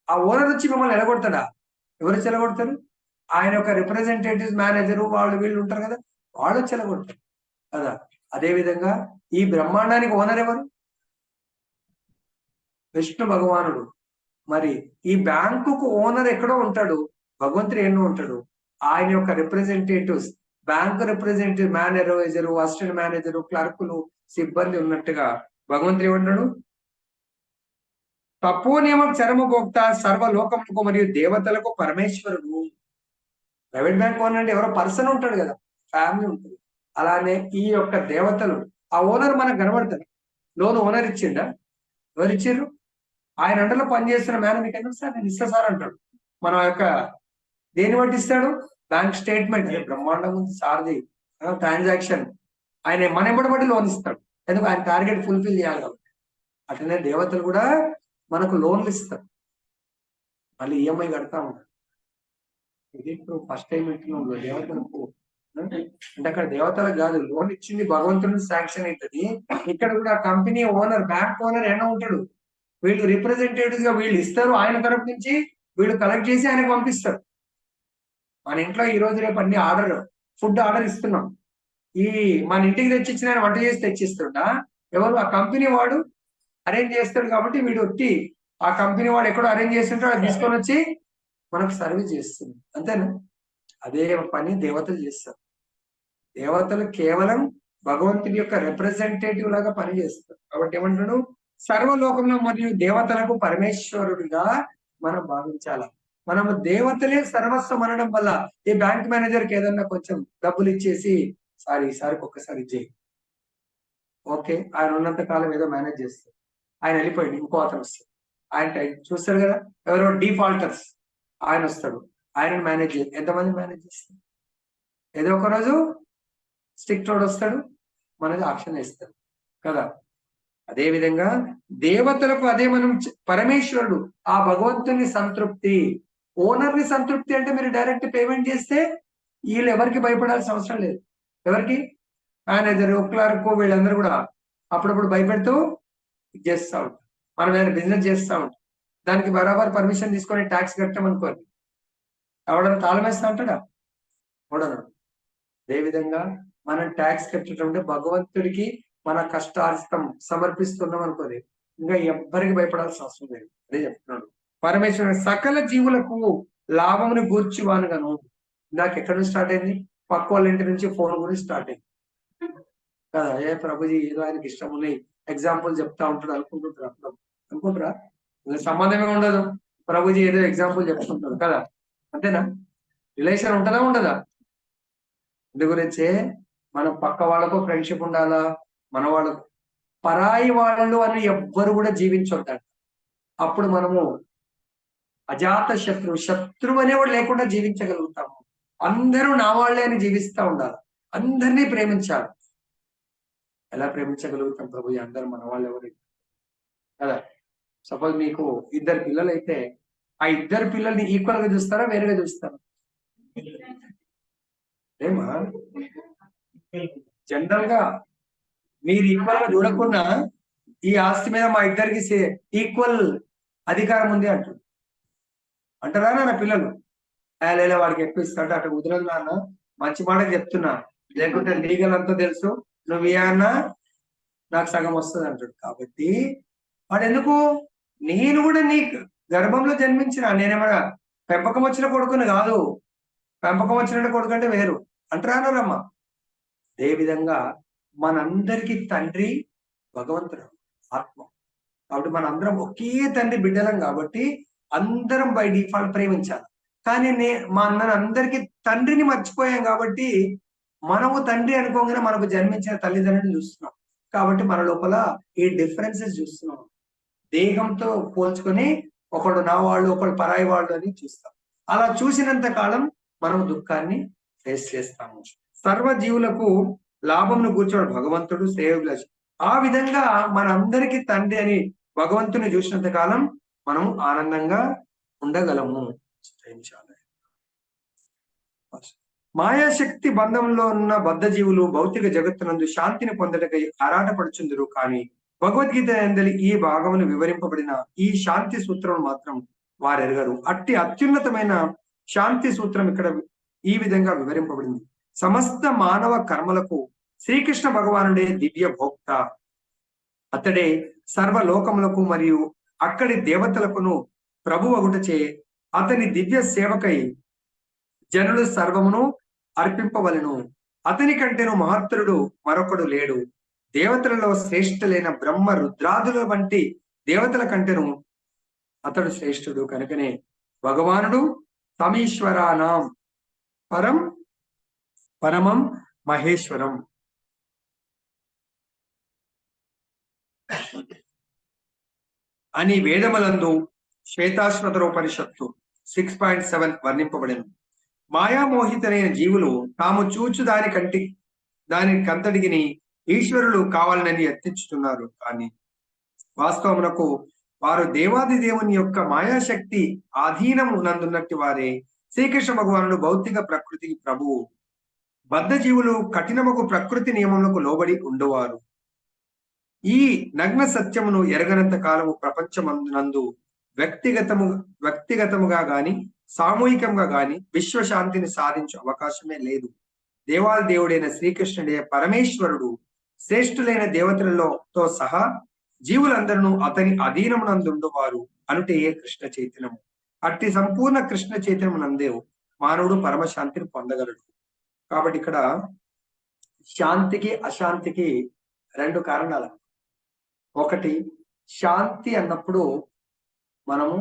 ఆ ఓనర్ వచ్చి మిమ్మల్ని ఎలగొడతాడా? ఎవరు చెలగొడతారు? ఆయన యొక్క రిప్రజెంటేటివ్స్, మేనేజరు, వాళ్ళు వీళ్ళు ఉంటారు కదా, వాళ్ళు చెలగొడతారు కదా. అదే విధంగా ఈ బ్రహ్మాండానికి ఓనర్ ఎవరు? విష్ణు భగవానుడు. మరి ఈ బ్యాంకుకు ఓనర్ ఎక్కడో ఉంటాడు, భగవంతుడు ఎన్నో ఉంటాడు. ఆయన యొక్క representatives, bank representative, manager, assistant manager, క్లర్కులు, సిబ్బంది ఉన్నట్టుగా భగవంతుడు ఏమంటాడు? తపో నియమం చరమభోక్త సర్వలోకములకు మరియు దేవతలకు పరమేశ్వరుడు. ప్రైవేట్ బ్యాంక్ ఓనర్ అంటే ఎవరో పర్సన్ ఉంటాడు కదా, ఫ్యామిలీ ఉంటుంది. అలానే ఈ యొక్క దేవతలు, ఆ ఓనర్ మనకు కనబడతాడు. లోన్ ఓనర్ ఇచ్చిండా? ఎవరు ఇచ్చారు? ఆయన అండలో పనిచేస్తున్న మేనేజర్ ఎందుకు సార్ నేను ఇస్తా సార్ అంటాడు. మన యొక్క దేన్ని బట్టి ఇస్తాడు? Bank statement. బ్రహ్మాండం ఉంది సార్ది ట్రాన్సాక్షన్. ఆయన మన ఎంబడి బట్టి లోన్ ఇస్తాడు. ఎందుకు? ఆయన టార్గెట్ ఫుల్ఫిల్ చేయాలి కాబట్టి. అట్లనే దేవతలు కూడా మనకు లోన్లు ఇస్తారు, మళ్ళీ ఈఎంఐ కడతా ఉంటారు. ఇది ఇప్పుడు ఫస్ట్ టైం ఇస్తున్నాం దేవతలకు అంటే అక్కడ దేవతలకు కాదు, లోన్ ఇచ్చింది భగవంతుని శాంక్షన్ అవుతుంది. ఇక్కడ కూడా కంపెనీ ఓనర్, బ్యాంక్ ఓనర్ ఏమైనా ఉంటాడు, వీళ్ళు రిప్రజెంటేటివ్స్ గా వీళ్ళు ఇస్తారు, ఆయన తరపు నుంచి వీళ్ళు కలెక్ట్ చేసి ఆయనకు పంపిస్తారు. మన ఇంట్లో ఈ రోజు రేపు అన్ని ఆర్డర్, ఫుడ్ ఆర్డర్ ఇస్తున్నాం. ఈ మన ఇంటికి తెచ్చిచ్చిన ఆయన వంట చేసి తెచ్చిస్తుంటా, ఎవరు? ఆ కంపెనీ వాడు అరేంజ్ చేస్తాడు. కాబట్టి వీడు వచ్చి ఆ కంపెనీ వాడు ఎక్కడో అరేంజ్ చేస్తుంటాడు, అది తీసుకొని వచ్చి మనకు సర్వీస్ చేస్తుంది. అంతేనా? అదే పని దేవతలు చేస్తారు. దేవతలు కేవలం భగవంతుడి యొక్క రిప్రజెంటేటివ్ లాగా పనిచేస్తారు. కాబట్టి ఏమంటాడు? సర్వలోకంలో మరియు దేవతలకు పరమేశ్వరుడిగా మనం భావించాలి. మనము దేవతలే సర్వస్వం అనడం వల్ల ఈ బ్యాంక్ మేనేజర్కి ఏదన్నా కొంచెం డబ్బులు ఇచ్చేసి సారీ ఈసారికి ఒక్కసారి ఇచ్చేయి, ఓకే, ఆయన ఉన్నంత కాలం ఏదో మేనేజ్ చేస్తారు. ఆయన వెళ్ళిపోయింది, ఇంకో అతను వస్తాడు. ఆయన చూస్తాడు కదా, ఎవరో డిఫాల్టర్స్, ఆయన వస్తాడు, ఆయనను మేనేజ్ చేయాలి. ఎంతమంది మేనేజ్ చేస్తారు? ఏదో ఒక రోజు స్టిక్ రోడ్ వస్తాడు, మనది ఆక్షన్ వేస్తాడు కదా. అదే విధంగా దేవతలకు అదే మనం పరమేశ్వరుడు, ఆ భగవంతుని సంతృప్తి, ఓనర్ ని సంతృప్తి. అంటే మీరు డైరెక్ట్ పేమెంట్ చేస్తే వీళ్ళు ఎవరికి భయపడాల్సిన అవసరం లేదు. ఎవరికి? మేనేజర్, క్లర్క్, వీళ్ళందరూ కూడా అప్పుడప్పుడు భయపెడుతూ చేస్తూ ఉంటారు. మనం ఏదైనా బిజినెస్ చేస్తూ ఉంటాం, దానికి బరాబర్ పర్మిషన్ తీసుకొని ట్యాక్స్ కట్టామనుకోండి, ఎవడన్నా తాళం వేస్తా ఉంటాడా? చూడను. అదేవిధంగా మనం ట్యాక్స్ కట్టేటంటే భగవంతుడికి మన కష్టార్జితం సమర్పిస్తున్నాం అనుకోది, ఇంకా ఎవ్వరికి భయపడాల్సిన అవసరం లేదు. అదే చెప్తున్నాడు పరమేశ్వరుడు. సకల జీవులకు లాభమును గూర్చివానుగాను. నాకు ఎక్కడి నుంచి స్టార్ట్ అయింది? పక్క వాళ్ళ ఇంటి నుంచి ఫోన్ గురించి స్టార్ట్ అయింది కదా. ఏ ప్రభుజీ ఏదో ఆయనకి ఇష్టం ఉన్నాయి ఎగ్జాంపుల్ చెప్తా ఉంటాడు అనుకుంటుంటారు. అనుకుంటారా? సంబంధమే ఉండదు. ప్రభుజీ ఏదో ఎగ్జాంపుల్ చెప్తుంటారు కదా, అంతేనా? రిలేషన్ ఉంటుందా ఉండదా? ఇందు గురించే మనం పక్క వాళ్ళకు ఫ్రెండ్షిప్ ఉండాలా, మన వాళ్ళకు. పరాయి వాళ్ళు అని ఎవ్వరు కూడా జీవించొద్దంట. అప్పుడు మనము అజాత శత్రువు అనేవాడు లేకుండా జీవించగలుగుతాము. అందరూ నా వాళ్ళే అని జీవిస్తూ ఉండాలి, అందరినీ ప్రేమించాలి. ఎలా ప్రేమించగలుగుతాం ప్రభు? అందరూ మన వాళ్ళు ఎవరు కదా. సపోజ్ మీకు ఇద్దరు పిల్లలు అయితే, ఆ ఇద్దరు పిల్లల్ని ఈక్వల్ గా చూస్తారా, వేరుగా చూస్తారా? ఏమా జనరల్ గా మీరు ఈక్వల్ గా చూడకుండా ఈ ఆస్తి మీద మా ఇద్దరికి ఈక్వల్ అధికారం ఉంది అంటారా నా పిల్లలు? లేదా వాడికి ఎక్కువ ఇస్తాడు అటు కుదరదు నాన్న, మంచి మాట చెప్తున్నా, లేకుంటే లీగల్ అంతా తెలుసు, నువ్వు ఏమన్నా నాకు సగం వస్తుంది అంటాడు. కాబట్టి వాడు ఎందుకు? నేను కూడా నీ గర్భంలో జన్మించిన, నేనేమన్నా పెంపకం వచ్చిన కొడుకుని కాదు, పెంపకం వచ్చిన కొడుకు అంటే వేరు అంటారానమ్మా. అదే విధంగా మనందరికీ తండ్రి భగవంతుడు, ఆత్మ. కాబట్టి మనందరం ఒకే తండ్రి బిడ్డలం. కాబట్టి అందరం బై డిఫాల్ట్ ప్రేమించాలి. కానీ మా అందరికీ తండ్రిని మర్చిపోయాం. కాబట్టి మనము తండ్రి అనుకోగానే మనకు జన్మించిన తల్లిదండ్రులను చూస్తున్నాం. కాబట్టి మన లోపల ఈ డిఫరెన్సెస్ చూస్తున్నాం. దేహంతో పోల్చుకొని ఒకడు నా వాళ్ళు, ఒకడు పరాయి వాళ్ళు అని చూస్తాం. అలా చూసినంత కాలం మనం దుఃఖాన్ని ఫేస్ చేస్తాము. సర్వ జీవులకు లాభమును కూర్చోడు భగవంతుడు, శ్రేయోభిలాషి. ఆ విధంగా మనందరికీ తండ్రి అని భగవంతుని చూసినంత కాలం మనం ఆనందంగా ఉండగలము. మాయాశక్తి బంధంలో ఉన్న బద్ధ జీవులు భౌతిక జగత్తునందు శాంతిని పొందటకై ఆరాటపడుచుందురు. కానీ భగవద్గీత ఎందలి ఈ భాగమును వివరింపబడిన ఈ శాంతి సూత్రం మాత్రం వారెరగరు. అట్టి అత్యున్నతమైన శాంతి సూత్రం ఇక్కడ ఈ విధంగా వివరింపబడింది. సమస్త మానవ కర్మలకు శ్రీకృష్ణ భగవానుడే దివ్య భోక్త. అతడే సర్వలోకములకు మరియు అక్కడి దేవతలకును ప్రభు అగుటచే అతని దివ్య సేవకై జనులు సర్వమును అర్పింపవలను. అతని కంటేను మహత్తరుడు మరొకడు లేడు. దేవతలలో శ్రేష్ఠులైన బ్రహ్మ రుద్రాదుల వంటి దేవతల కంటేను అతడు శ్రేష్ఠుడు. కనుకనే భగవానుడు తమీశ్వరానాం పరమం మహేశ్వరం అని వేదములందు శ్వేతాశ్వతరోపనిషత్తు 6.7 వర్ణింపబడింది. మాయామోహితులైన జీవులు తాము చూచు దానికంతటికి ఈశ్వరులు కావాలని యత్నించుతున్నారు. కానీ వాస్తవమునకు వారు దేవాది దేవుని యొక్క మాయాశక్తి ఆధీనము నందున్నట్టు వారే. శ్రీకృష్ణ భగవానుడు భౌతిక ప్రకృతికి ప్రభువు. బద్ధ జీవులు కఠినముకు ప్రకృతి నియమములకు లోబడి ఉండేవారు. ఈ నగ్న సత్యమును ఎరగనంత కాలము ప్రపంచమందునందు వ్యక్తిగతముగా గాని సామూహికంగా గాని విశ్వశాంతిని సాధించే అవకాశమే లేదు. దేవాది దేవుడైన శ్రీకృష్ణుడే పరమేశ్వరుడు. శ్రేష్ఠులైన దేవతలతో సహా జీవులందరూ అతని అధీనమునందుండువారు అనుటే కృష్ణ చైతన్యము. అట్టి సంపూర్ణ కృష్ణ చైతన్యమునందే మానవుడు పరమశాంతిని పొందగలడు. కాబట్టి ఇక్కడ శాంతికి అశాంతికి రెండు కారణాలు. ఒకటి, శాంతి అన్నప్పుడు మనము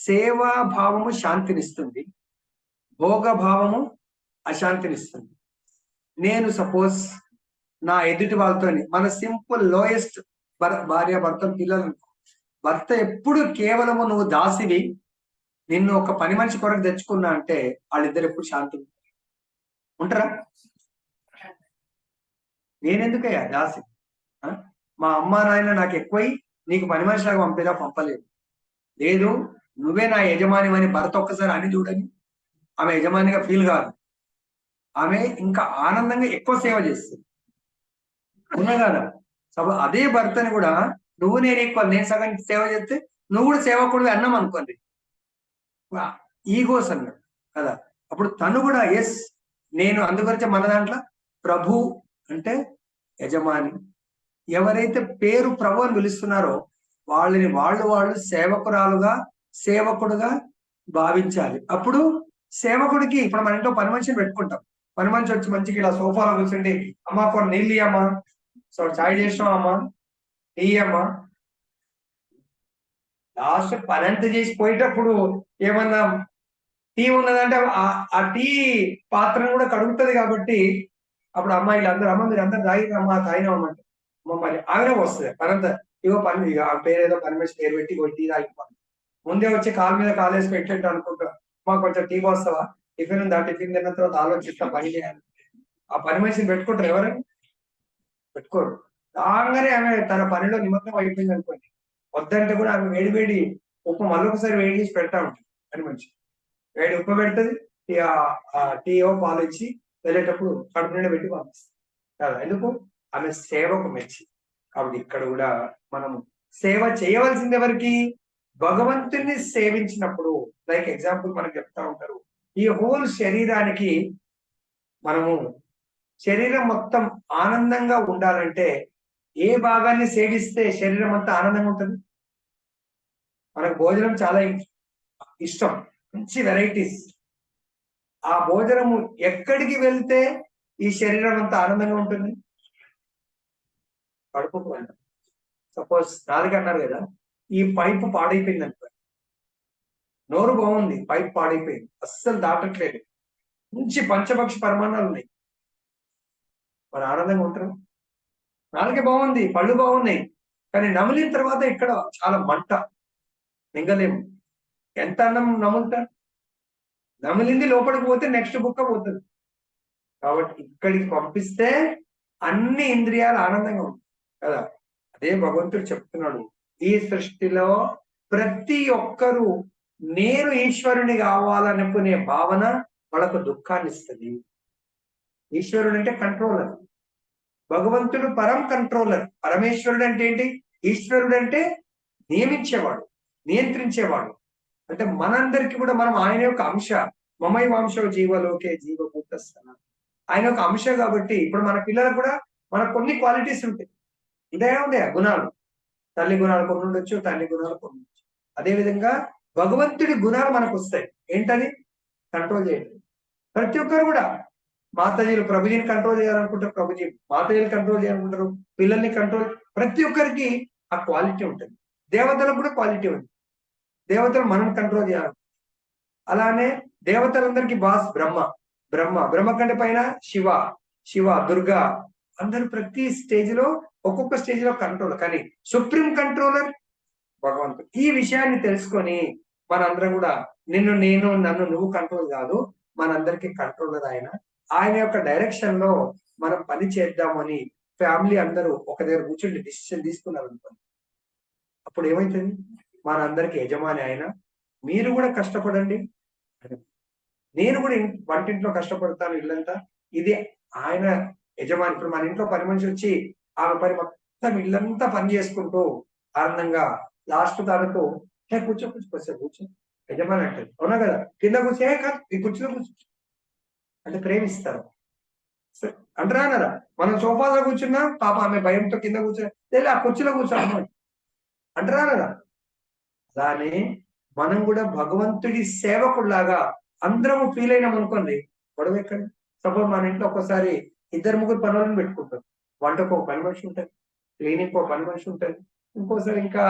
సేవాభావము శాంతినిస్తుంది, భోగభావము అశాంతినిస్తుంది. నేను సపోజ్ నా ఎదుటి వాళ్ళతో మన సింపుల్ లోయెస్ట్ భార్య భర్త పిల్లలు, భర్త ఎప్పుడు కేవలము నువ్వు దాసివి, నిన్ను ఒక పని మనిషి కొరకు తెచ్చుకున్నా అంటే వాళ్ళిద్దరు ఎప్పుడు శాంతి ఉంటారా? నేనెందుకయ్యా దాసి? మా అమ్మ నాయన నాకు ఎక్కువై నీకు పని మనిషిలాగా పంపలేదు. లేదు, నువ్వే నా యజమాని అని భర్త ఒక్కసారి అని చూడని ఆమె యజమానిగా ఫీల్ కాదు. ఆమె ఇంకా ఆనందంగా ఎక్కువ సేవ చేస్తుంది. ఉన్నా కదా? అదే భర్తని కూడా నువ్వు నేను ఎక్కువ, నేను సగం సేవ చేస్తే నువ్వు కూడా సేవకుడివి అన్నాం అనుకోండి, ఈగోస్ అన్నాడు కదా. అప్పుడు తను కూడా ఎస్ నేను, అందుకొచ్చే మన దాంట్లో ప్రభు అంటే యజమాని. ఎవరైతే పేరు ప్రభు అని పిలుస్తున్నారో వాళ్ళని వాళ్ళు సేవకురాలుగా సేవకుడుగా భావించాలి. అప్పుడు సేవకుడికి, ఇప్పుడు మన ఇంట్లో పని మనిషిని పెట్టుకుంటాం, పని మనిషి వచ్చి మంచిగా ఇలా సోఫాలో కూర్చుండి అమ్మా కొన్ని నీళ్ళు ఇయ్యమ్మా, సో చాయ్ చేసినాం అమ్మా, టీ అమ్మా. లాస్ట్ పని అంతా చేసి పోయేటప్పుడు ఏమన్నా టీ ఉన్నదంటే ఆ టీ పాత్రను కూడా కడుగుతుంది. కాబట్టి అప్పుడు అమ్మాయిలు అందరూ, అమ్మ మీరు అందరు తాగిరమ్మా, తాగినామంటే మమ్మల్ని ఆమెనే వస్తుంది పనంతా. ఇగో పని, ఇక ఆ పేరు ఏదో పని మనిషి పేరు పెట్టి టీ తాగిపోవాలి. ముందే వచ్చి కాలు మీద కాలేసి పెట్టేట్టు అనుకుంటా, మాకు కొంచెం టీ వస్తావా, టిఫిన్ ఉందా, టిఫిన్ తిన్న తర్వాత ఆలోచిస్తా పని చేయాలి. ఆ పని మనిషిని పెట్టుకుంటారు ఎవరైనా? పెట్టుకోరు. రాగానే ఆమె తన పనిలో నిమగ్నం అయిపోయింది అనుకోండి, వద్దంటే కూడా ఆమె వేడి ఉప్పు మళ్ళొకసారి వేడి చేసి పెడతా ఉంటుంది. పని మనిషి వేడి ఉప్పు పెడుతుంది, టీయో పాలు ఇచ్చి వెళ్ళేటప్పుడు కడుపు నిండా పెట్టి పంపిస్తుంది కదా. ఎందుకు? ఆమె సేవకు మెచ్చి. కాబట్టి ఇక్కడ కూడా మనము సేవ చేయవలసింది ఎవరికి? భగవంతుని సేవించినప్పుడు. లైక్ ఎగ్జాంపుల్ మనకు చెప్తా ఉంటారు, ఈ హోల్ శరీరానికి మనము శరీరం మొత్తం ఆనందంగా ఉండాలంటే ఏ భాగాన్ని సేవిస్తే శరీరం అంతా ఆనందంగా ఉంటుంది? మనకు భోజనం చాలా ఇష్టం, మంచి వెరైటీస్. ఆ భోజనము ఎక్కడికి వెళ్తే ఈ శరీరం అంతా ఆనందంగా ఉంటుంది? కడుపుకు వెళ్ళడం. సపోజ్ నాలుగు అన్నారు కదా, ఈ పైపు పాడైపోయింది అనుకో, నోరు బాగుంది, పైపు పాడైపోయింది, అస్సలు దాటట్లేదు, మంచి పంచపక్ష పరిమాణాలు ఉన్నాయి, మరి ఆనందంగా ఉంటారు? నాలుగే బాగుంది, పళ్ళు బాగున్నాయి, కానీ నమిలిన తర్వాత ఇక్కడ చాలా మంట, మింగలేము. ఎంత అన్నం నములుతారు? నమిలింది లోపలికి పోతే నెక్స్ట్ బుక్క పోతుంది. కాబట్టి ఇక్కడికి పంపిస్తే అన్ని ఇంద్రియాలు ఆనందంగా ఉంటాయి కదా. అదే భగవంతుడు చెప్తున్నాడు, ఈ సృష్టిలో ప్రతి ఒక్కరూ నేను ఈశ్వరుని కావాలనుకునే భావన వాళ్ళకు దుఃఖాన్ని ఇస్తుంది. ఈశ్వరుడు అంటే కంట్రోలర్, భగవంతుడు పరం కంట్రోలర్. పరమేశ్వరుడు అంటే ఏంటి? ఈశ్వరుడు అంటే నియమించేవాడు, నియంత్రించేవాడు. అంటే మనందరికి కూడా మనం ఆయన యొక్క అంశ. మమై వంశో జీవలోకే జీవభూత ఆయన ఒక అంశ. కాబట్టి ఇప్పుడు మన పిల్లలకు కూడా మనకు కొన్ని క్వాలిటీస్ ఉంటాయి, ఉదయ గుణాలు. తల్లి గుణాలు కొన్ని ఉండొచ్చు, తండ్రి గుణాలు కొన్ని ఉండొచ్చు. అదేవిధంగా భగవంతుడి గుణాలు మనకు వస్తాయి. ఏంటది? కంట్రోల్ చేయడం. ప్రతి ఒక్కరు కూడా మాతాజీలు ప్రభుజీని కంట్రోల్ చేయాలనుకుంటారు, ప్రభుజీ మాతాజీలు కంట్రోల్ చేయాలనుకుంటారు, పిల్లల్ని కంట్రోల్, ప్రతి ఒక్కరికి ఆ క్వాలిటీ ఉంటుంది. దేవతలకు కూడా క్వాలిటీ ఉంది. దేవతలు మనం కంట్రోల్ చేయాలి. అలానే దేవతలందరికీ బాస్ బ్రహ్మ, బ్రహ్మ కంటే పైన శివ, దుర్గా, అందరూ ప్రతి స్టేజ్ లో ఒక్కొక్క స్టేజ్ లో కంట్రోల్. కానీ సుప్రీం కంట్రోలర్ భగవంతుడు. ఈ విషయాన్ని తెలుసుకొని మనందరం కూడా నన్ను నువ్వు కంట్రోల్ కాదు, మనందరికీ కంట్రోలర్ ఆయన యొక్క డైరెక్షన్ లో మనం పని చేద్దామని ఫ్యామిలీ అందరూ ఒక దగ్గర కూర్చుంటే డిసిషన్ తీసుకున్నారు అనుకోండి. అప్పుడు ఏమైతుంది? మనందరికి యజమాని ఆయన. మీరు కూడా కష్టపడండి, నేను కూడా వంటింట్లో కష్టపడతాను, ఇల్లంతా ఇది ఆయన యజమాని. ఇప్పుడు మన ఇంట్లో పని మనిషి వచ్చి ఆమె పని మొత్తం ఇల్లంతా పని చేసుకుంటూ ఆనందంగా లాస్ట్ తాడుతూ కూర్చో యజమాని అంటారు. అవునా కదా? కింద కూర్చే కాదు, ఈ కుర్చీలో కూర్చో అంటే ప్రేమిస్తారు అంటారా అన్నారా? మనం సోఫాలో కూర్చున్నా పాప ఆమె భయంతో కింద కూర్చొని ఆ కుర్చీలో కూర్చోను అంటారా అన్నారా? అలానే మనం కూడా భగవంతుడి సేవకుడిలాగా అందరము ఫీల్ అయినాం అనుకోండి, గొడవ ఎక్కడ? సపోజ్ మన ఇంట్లో ఒక్కసారి 2-3 పనులను పెట్టుకుంటాం. వంటకు ఒక పని మనిషి ఉంటుంది, క్లీనింగ్ ఒక పని మనిషి ఉంటుంది, ఇంకోసారి ఇంకా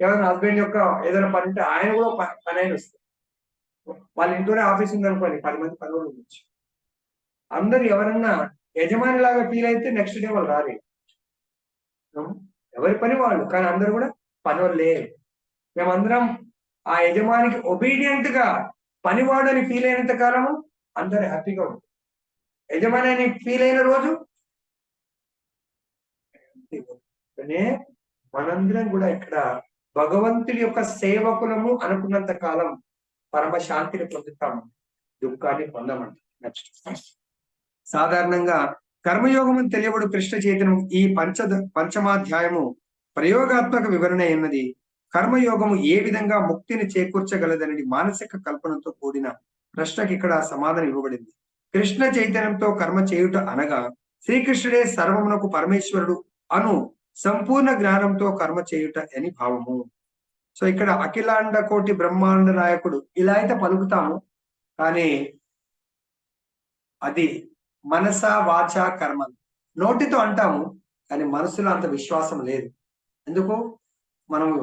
ఎవరైనా హస్బెండ్ యొక్క ఏదైనా పని ఉంటే ఆయన కూడా పని అయిన వస్తుంది. వాళ్ళ ఇంట్లోనే ఆఫీస్ ఉందనుకోండి, 10 మంది పని వాళ్ళు ఉండొచ్చు. అందరు ఎవరన్నా యజమాని లాగా ఫీల్ అయితే నెక్స్ట్ డే వాళ్ళు రారు. ఎవరి పని వాళ్ళు, కానీ అందరూ కూడా పని వాళ్ళు లేరు. మేమందరం ఆ యజమానికి ఒబీడియంట్ గా పనివాడు అని ఫీల్ అయినంత కాలము అందరు హ్యాపీగా ఉంటారు. యజమాని అని ఫీల్ అయిన రోజు మనందరం కూడా ఇక్కడ భగవంతుడి యొక్క సేవకులము అనుకున్నంత కాలం పరమ శాంతిని పొందుతాము, దుఃఖాన్ని పొందమంట. నెక్స్ట్ సాధారణంగా కర్మయోగం అని తెలియబడు కృష్ణ చైతన్యం ఈ పంచమాధ్యాయము ప్రయోగాత్మక వివరణ అయినది. కర్మయోగము ఏ విధంగా ముక్తిని చేకూర్చగలదనేది మానసిక కల్పనతో కూడిన ప్రశ్నకి ఇక్కడ సమాధానం ఇవ్వబడింది. కృష్ణ చైతన్యంతో కర్మ చేయుట అనగా శ్రీకృష్ణుడే సర్వమునకు పరమేశ్వరుడు అను సంపూర్ణ జ్ఞానంతో కర్మ చేయుట అని భావము. సో ఇక్కడ అఖిలాండ కోటి బ్రహ్మాండ నాయకుడు ఇలా అయితే పలుకుతాము, కానీ అది మనస వాచ కర్మ నోటితో అంటాము, కానీ మనసులో అంత విశ్వాసం లేదు. ఎందుకు? మనము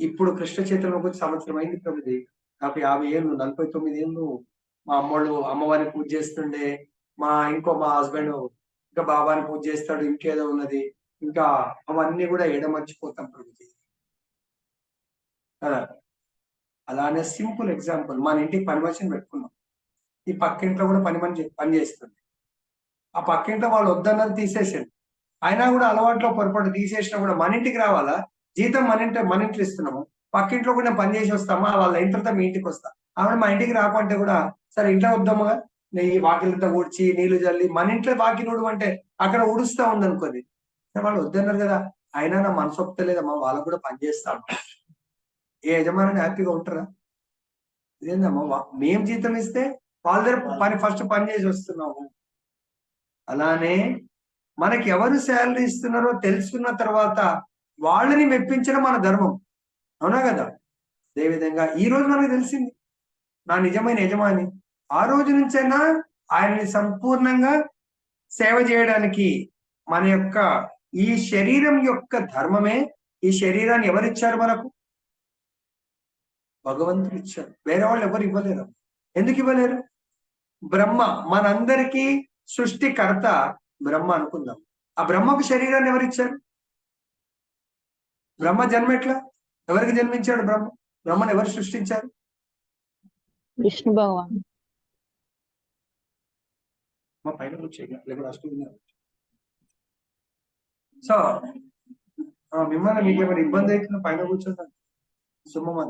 ఇప్పుడు కృష్ణ చైతన్యం గురించి సంవత్సరం అయింది ప్రభుది, నాకు 50 ఏళ్ళు, 49 ఏళ్ళు మా అమ్మవారిని పూజ చేస్తుండే, మా హస్బెండ్ ఇంకా బాబాని పూజ చేస్తాడు, ఇంకేదో ఉన్నది, ఇంకా అవన్నీ కూడా ఎడమర్చిపోతాం ప్రభుజీ కదా. అలానే సింపుల్ ఎగ్జాంపుల్, మన ఇంటికి పని మనిషిని పెట్టుకున్నాం, ఈ పక్కింట్లో కూడా పని చేస్తుంది. ఆ పక్కింట్లో వాళ్ళు వద్దన్నది తీసేసాడు, అయినా కూడా అలవాట్లో పొరపాటు తీసేసినా కూడా మన ఇంటికి రావాలా? జీతం మన ఇంట్లో ఇస్తున్నాము, పక్కింట్లో కూడా పని చేసి వస్తామా, వాళ్ళ అయిన తర్వాత మీ ఇంటికి వస్తా, ఆవిడ మా ఇంటికి రాకుంటే కూడా సరే ఇంట్లో వద్దాముగా, నీ వాకిలితో ఊడ్చి నీళ్లు చల్లి మన ఇంట్లో వాకిలు ఊడమంటే అక్కడ ఊడుస్తా ఉందనుకోండి, వాళ్ళు వద్దన్నారు కదా, అయినా నా మనసు ఒప్పుతలేదమ్మా, వాళ్ళకు కూడా పని చేస్తాం. ఏ యజమాని హ్యాపీగా ఉంటారా? ఇదేందమ్మా, మేము జీతం ఇస్తే వాళ్ళ దగ్గర ఫస్ట్ పని చేసి వస్తున్నాము. అలానే మనకి ఎవరు శాలరీ ఇస్తున్నారో తెలుసుకున్న తర్వాత వాళ్ళని మెప్పించడం మన ధర్మం, అవునా కదా? అదేవిధంగా ఈ రోజు మనకు తెలిసింది నా నిజమైన యజమాని, ఆ రోజు నుంచైనా ఆయనని సంపూర్ణంగా సేవ చేయడానికి మన యొక్క ఈ శరీరం యొక్క ధర్మమే. ఈ శరీరాన్ని ఎవరిచ్చారు మనకు? భగవంతుడు ఇచ్చారు, వేరే వాళ్ళు ఎవరు ఇవ్వలేరు. ఎందుకు ఇవ్వలేరు? బ్రహ్మ మనందరికీ సృష్టికర్త బ్రహ్మ అనుకుందాం. ఆ బ్రహ్మకు శరీరాన్ని ఎవరిచ్చారు? బ్రహ్మ జన్మ ఎట్లా? ఎవరికి జన్మించాడు బ్రహ్మను ఎవరు సృష్టించారు? విష్ణు భగవాన్. మా పైన సో మిమ్మల్ని మీకు ఏమైనా ఇబ్బంది అవుతుందో పైన కూర్చోండి, సుమ్మమ్మ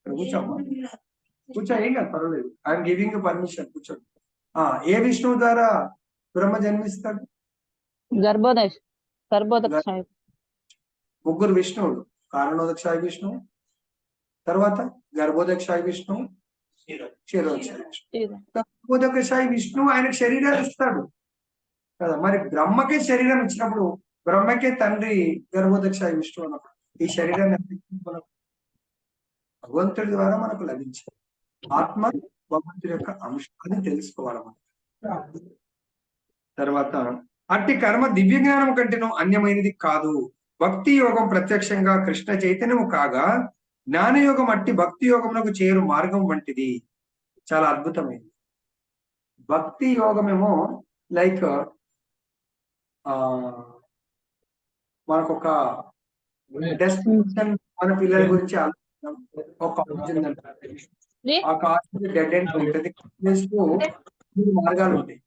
కూర్చోమ్మా, కూర్చో, ఏం కాదు, పర్వాలేదు. ఐఎమ్ గివింగ్ యూ పర్మిషన్, కూర్చోండి. ఏ విష్ణువు ద్వారా బ్రహ్మ జన్మిస్తాడు? ముగ్గురు విష్ణువుడు, కారణోదక్షాయ విష్ణువు, తర్వాత గర్భోదక్షాయ విష్ణువు, క్షీరోదక్షాయ విష్ణువు. గర్భోదక్షాయ విష్ణువు ఆయనకు శరీరాన్ని ఇస్తాడు కదా. మరి బ్రహ్మకే శరీరం ఇచ్చినప్పుడు బ్రహ్మకే తండ్రి గర్భోదక్షాయ విష్ణువు అన్నప్పుడు ఈ శరీరాన్ని మనకు భగవంతుడి ద్వారా మనకు లభించింది. ఆత్మ భగవంతుడి యొక్క అంశాన్ని తెలుసుకోవాలి మనం. తర్వాత అట్టి కర్మ దివ్య జ్ఞానం కంటేనూ అన్యమైనది కాదు. భక్తి యోగం ప్రత్యక్షంగా కృష్ణ చైతన్యము కాగా, జ్ఞానయోగం అట్టి భక్తి యోగమునకు చేరు మార్గం వంటిది. చాలా అద్భుతమైనది. భక్తి యోగమేమో లైక్ మనకొక డెస్టినేషన్, మన పిల్లల గురించి ఆలోచిస్తాం. ఒక కాలేజ్ ఉందంటే ఆ కాలేజ్ డెడ్ ఎండ్ ఉంటుంది. కాలేజ్ కు 3 మార్గాలు ఉంటాయి.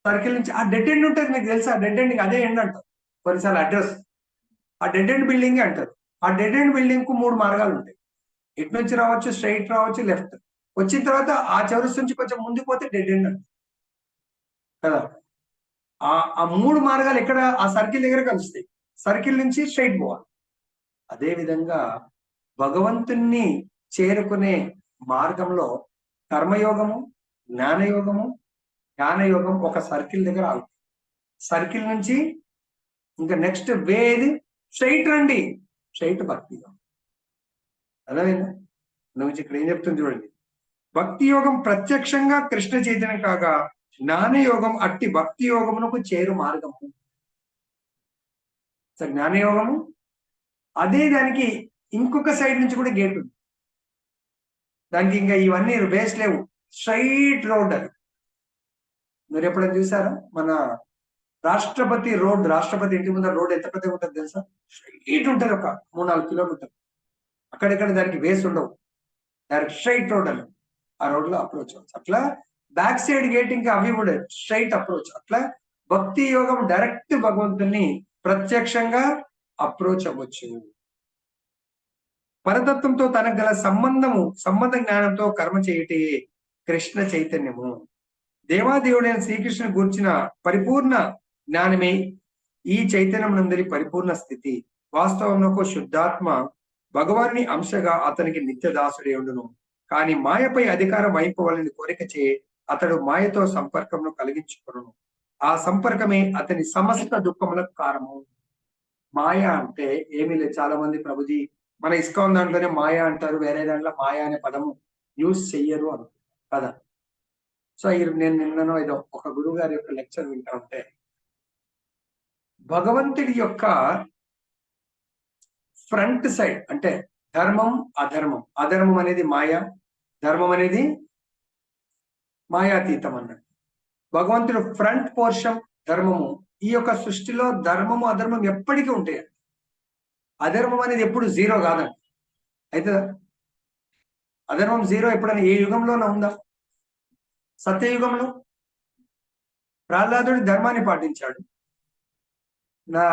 సర్కిల్ నుంచి ఆ డెడ్ ఎండ్ ఉంటుంది. మీకు తెలుసా? డెడ్ ఎండ్ అదే ఎండ్ అంటారు కొన్నిసార్లు. అడ్రస్ ఆ డెడ్ ఎండ్ బిల్డింగ్ అంటారు. ఆ డెడ్ ఎండ్ బిల్డింగ్ కు 3 మార్గాలు ఉంటాయి. ఇటు నుంచి రావచ్చు, స్ట్రైట్ రావచ్చు, లెఫ్ట్. వచ్చిన తర్వాత ఆ చౌరస్ నుంచి కొంచెం ముందుకు పోతే డెడ్ ఎండ్ అంటారు కదా. ఆ 3 మార్గాలు ఎక్కడ? ఆ సర్కిల్ దగ్గర కలుస్తాయి. సర్కిల్ నుంచి స్ట్రైట్ పోవాలి. అదే విధంగా భగవంతుణ్ణి చేరుకునే మార్గంలో కర్మయోగము, జ్ఞానయోగము, జ్ఞానయోగం ఒక సర్కిల్ దగ్గర ఆగుతుంది. సర్కిల్ నుంచి ఇంకా నెక్స్ట్ వే ఏది? స్ట్రైట్ రండి, స్ట్రైట్ భక్తి యోగం. అర్థమైందా? నుంచి ఇక్కడ ఏం చెప్తుంది చూడండి. భక్తి యోగం ప్రత్యక్షంగా కృష్ణ చైతన్యం కాగా, జ్ఞానయోగం అట్టి భక్తి యోగమునకు చేరు మార్గము. సో జ్ఞానయోగము అదే, దానికి ఇంకొక సైడ్ నుంచి కూడా గేట్ ఉంది. దానికి ఇంకా ఇవన్నీ బేస్ లేవు, స్ట్రైట్ రోడ్ అది. మీరు ఎప్పుడైనా చూసారా? మన రాష్ట్రపతి రోడ్, రాష్ట్రపతి ఇంటి ముందర రోడ్ ఎంత పెద్దగా ఉంటుంది తెలుసా? స్ట్రైట్ ఉంటుంది, ఒక 3-4 కిలోమీటర్లు. అక్కడెక్కడ దానికి బేస్ ఉండవు, డైరెక్ట్ స్ట్రైట్ రోడ్ అని. ఆ రోడ్ లో అప్రోచ్ అవ్వచ్చు. అట్లా బ్యాక్ సైడ్ గేట్ ఇంకా అవి కూడా స్ట్రైట్ అప్రోచ్. అట్లా భక్తి యోగం డైరెక్ట్ భగవంతుని ప్రత్యక్షంగా అప్రోచ్ అవ్వచ్చు. పరతత్వంతో తనకు గల సంబంధ జ్ఞానంతో కర్మ చేయటే కృష్ణ చైతన్యము. దేవాదేవుడైన శ్రీకృష్ణుని గూర్చిన పరిపూర్ణ జ్ఞానమే ఈ చైతన్యం నందరి పరిపూర్ణ స్థితి. వాస్తవంలో శుద్ధాత్మ భగవాన్ని అంశగా అతనికి నిత్య దాసుడే ఉండును. కానీ మాయపై అధికారం అయిపోవాలని కోరిక చే అతడు మాయతో సంపర్కంను కలిగించుకును. ఆ సంపర్కమే అతని సమస్త దుఃఖములకు కారణము. మాయ అంటే ఏమీ లేదు. చాలా మంది ప్రభుజీ మన ఇస్కాన్ దాంట్లోనే మాయ అంటారు, వేరే దాంట్లో మాయ అనే పదము యూజ్ చెయ్యరు అను కదా. సో నేను నిన్ననో ఏదో ఒక గురువు గారి యొక్క లెక్చర్ వింటా ఉంటే, భగవంతుడి యొక్క ఫ్రంట్ సైడ్ అంటే ధర్మం, అధర్మం. అధర్మం అనేది మాయ, ధర్మం అనేది మాయాతీతం అన్నట్టు. భగవంతుడు ఫ్రంట్ పోర్షన్ ధర్మము. ఈ యొక్క సృష్టిలో ధర్మము అధర్మం ఎప్పటికీ ఉంటాయి. అధర్మం అనేది ఎప్పుడు జీరో కాదండి. అయితే అధర్మం జీరో ఎప్పుడైనా ఏ యుగంలోనే ఉందా? సత్యయుగంలో ప్రహ్లాదుడు ధర్మాన్ని పాటించాడు. నా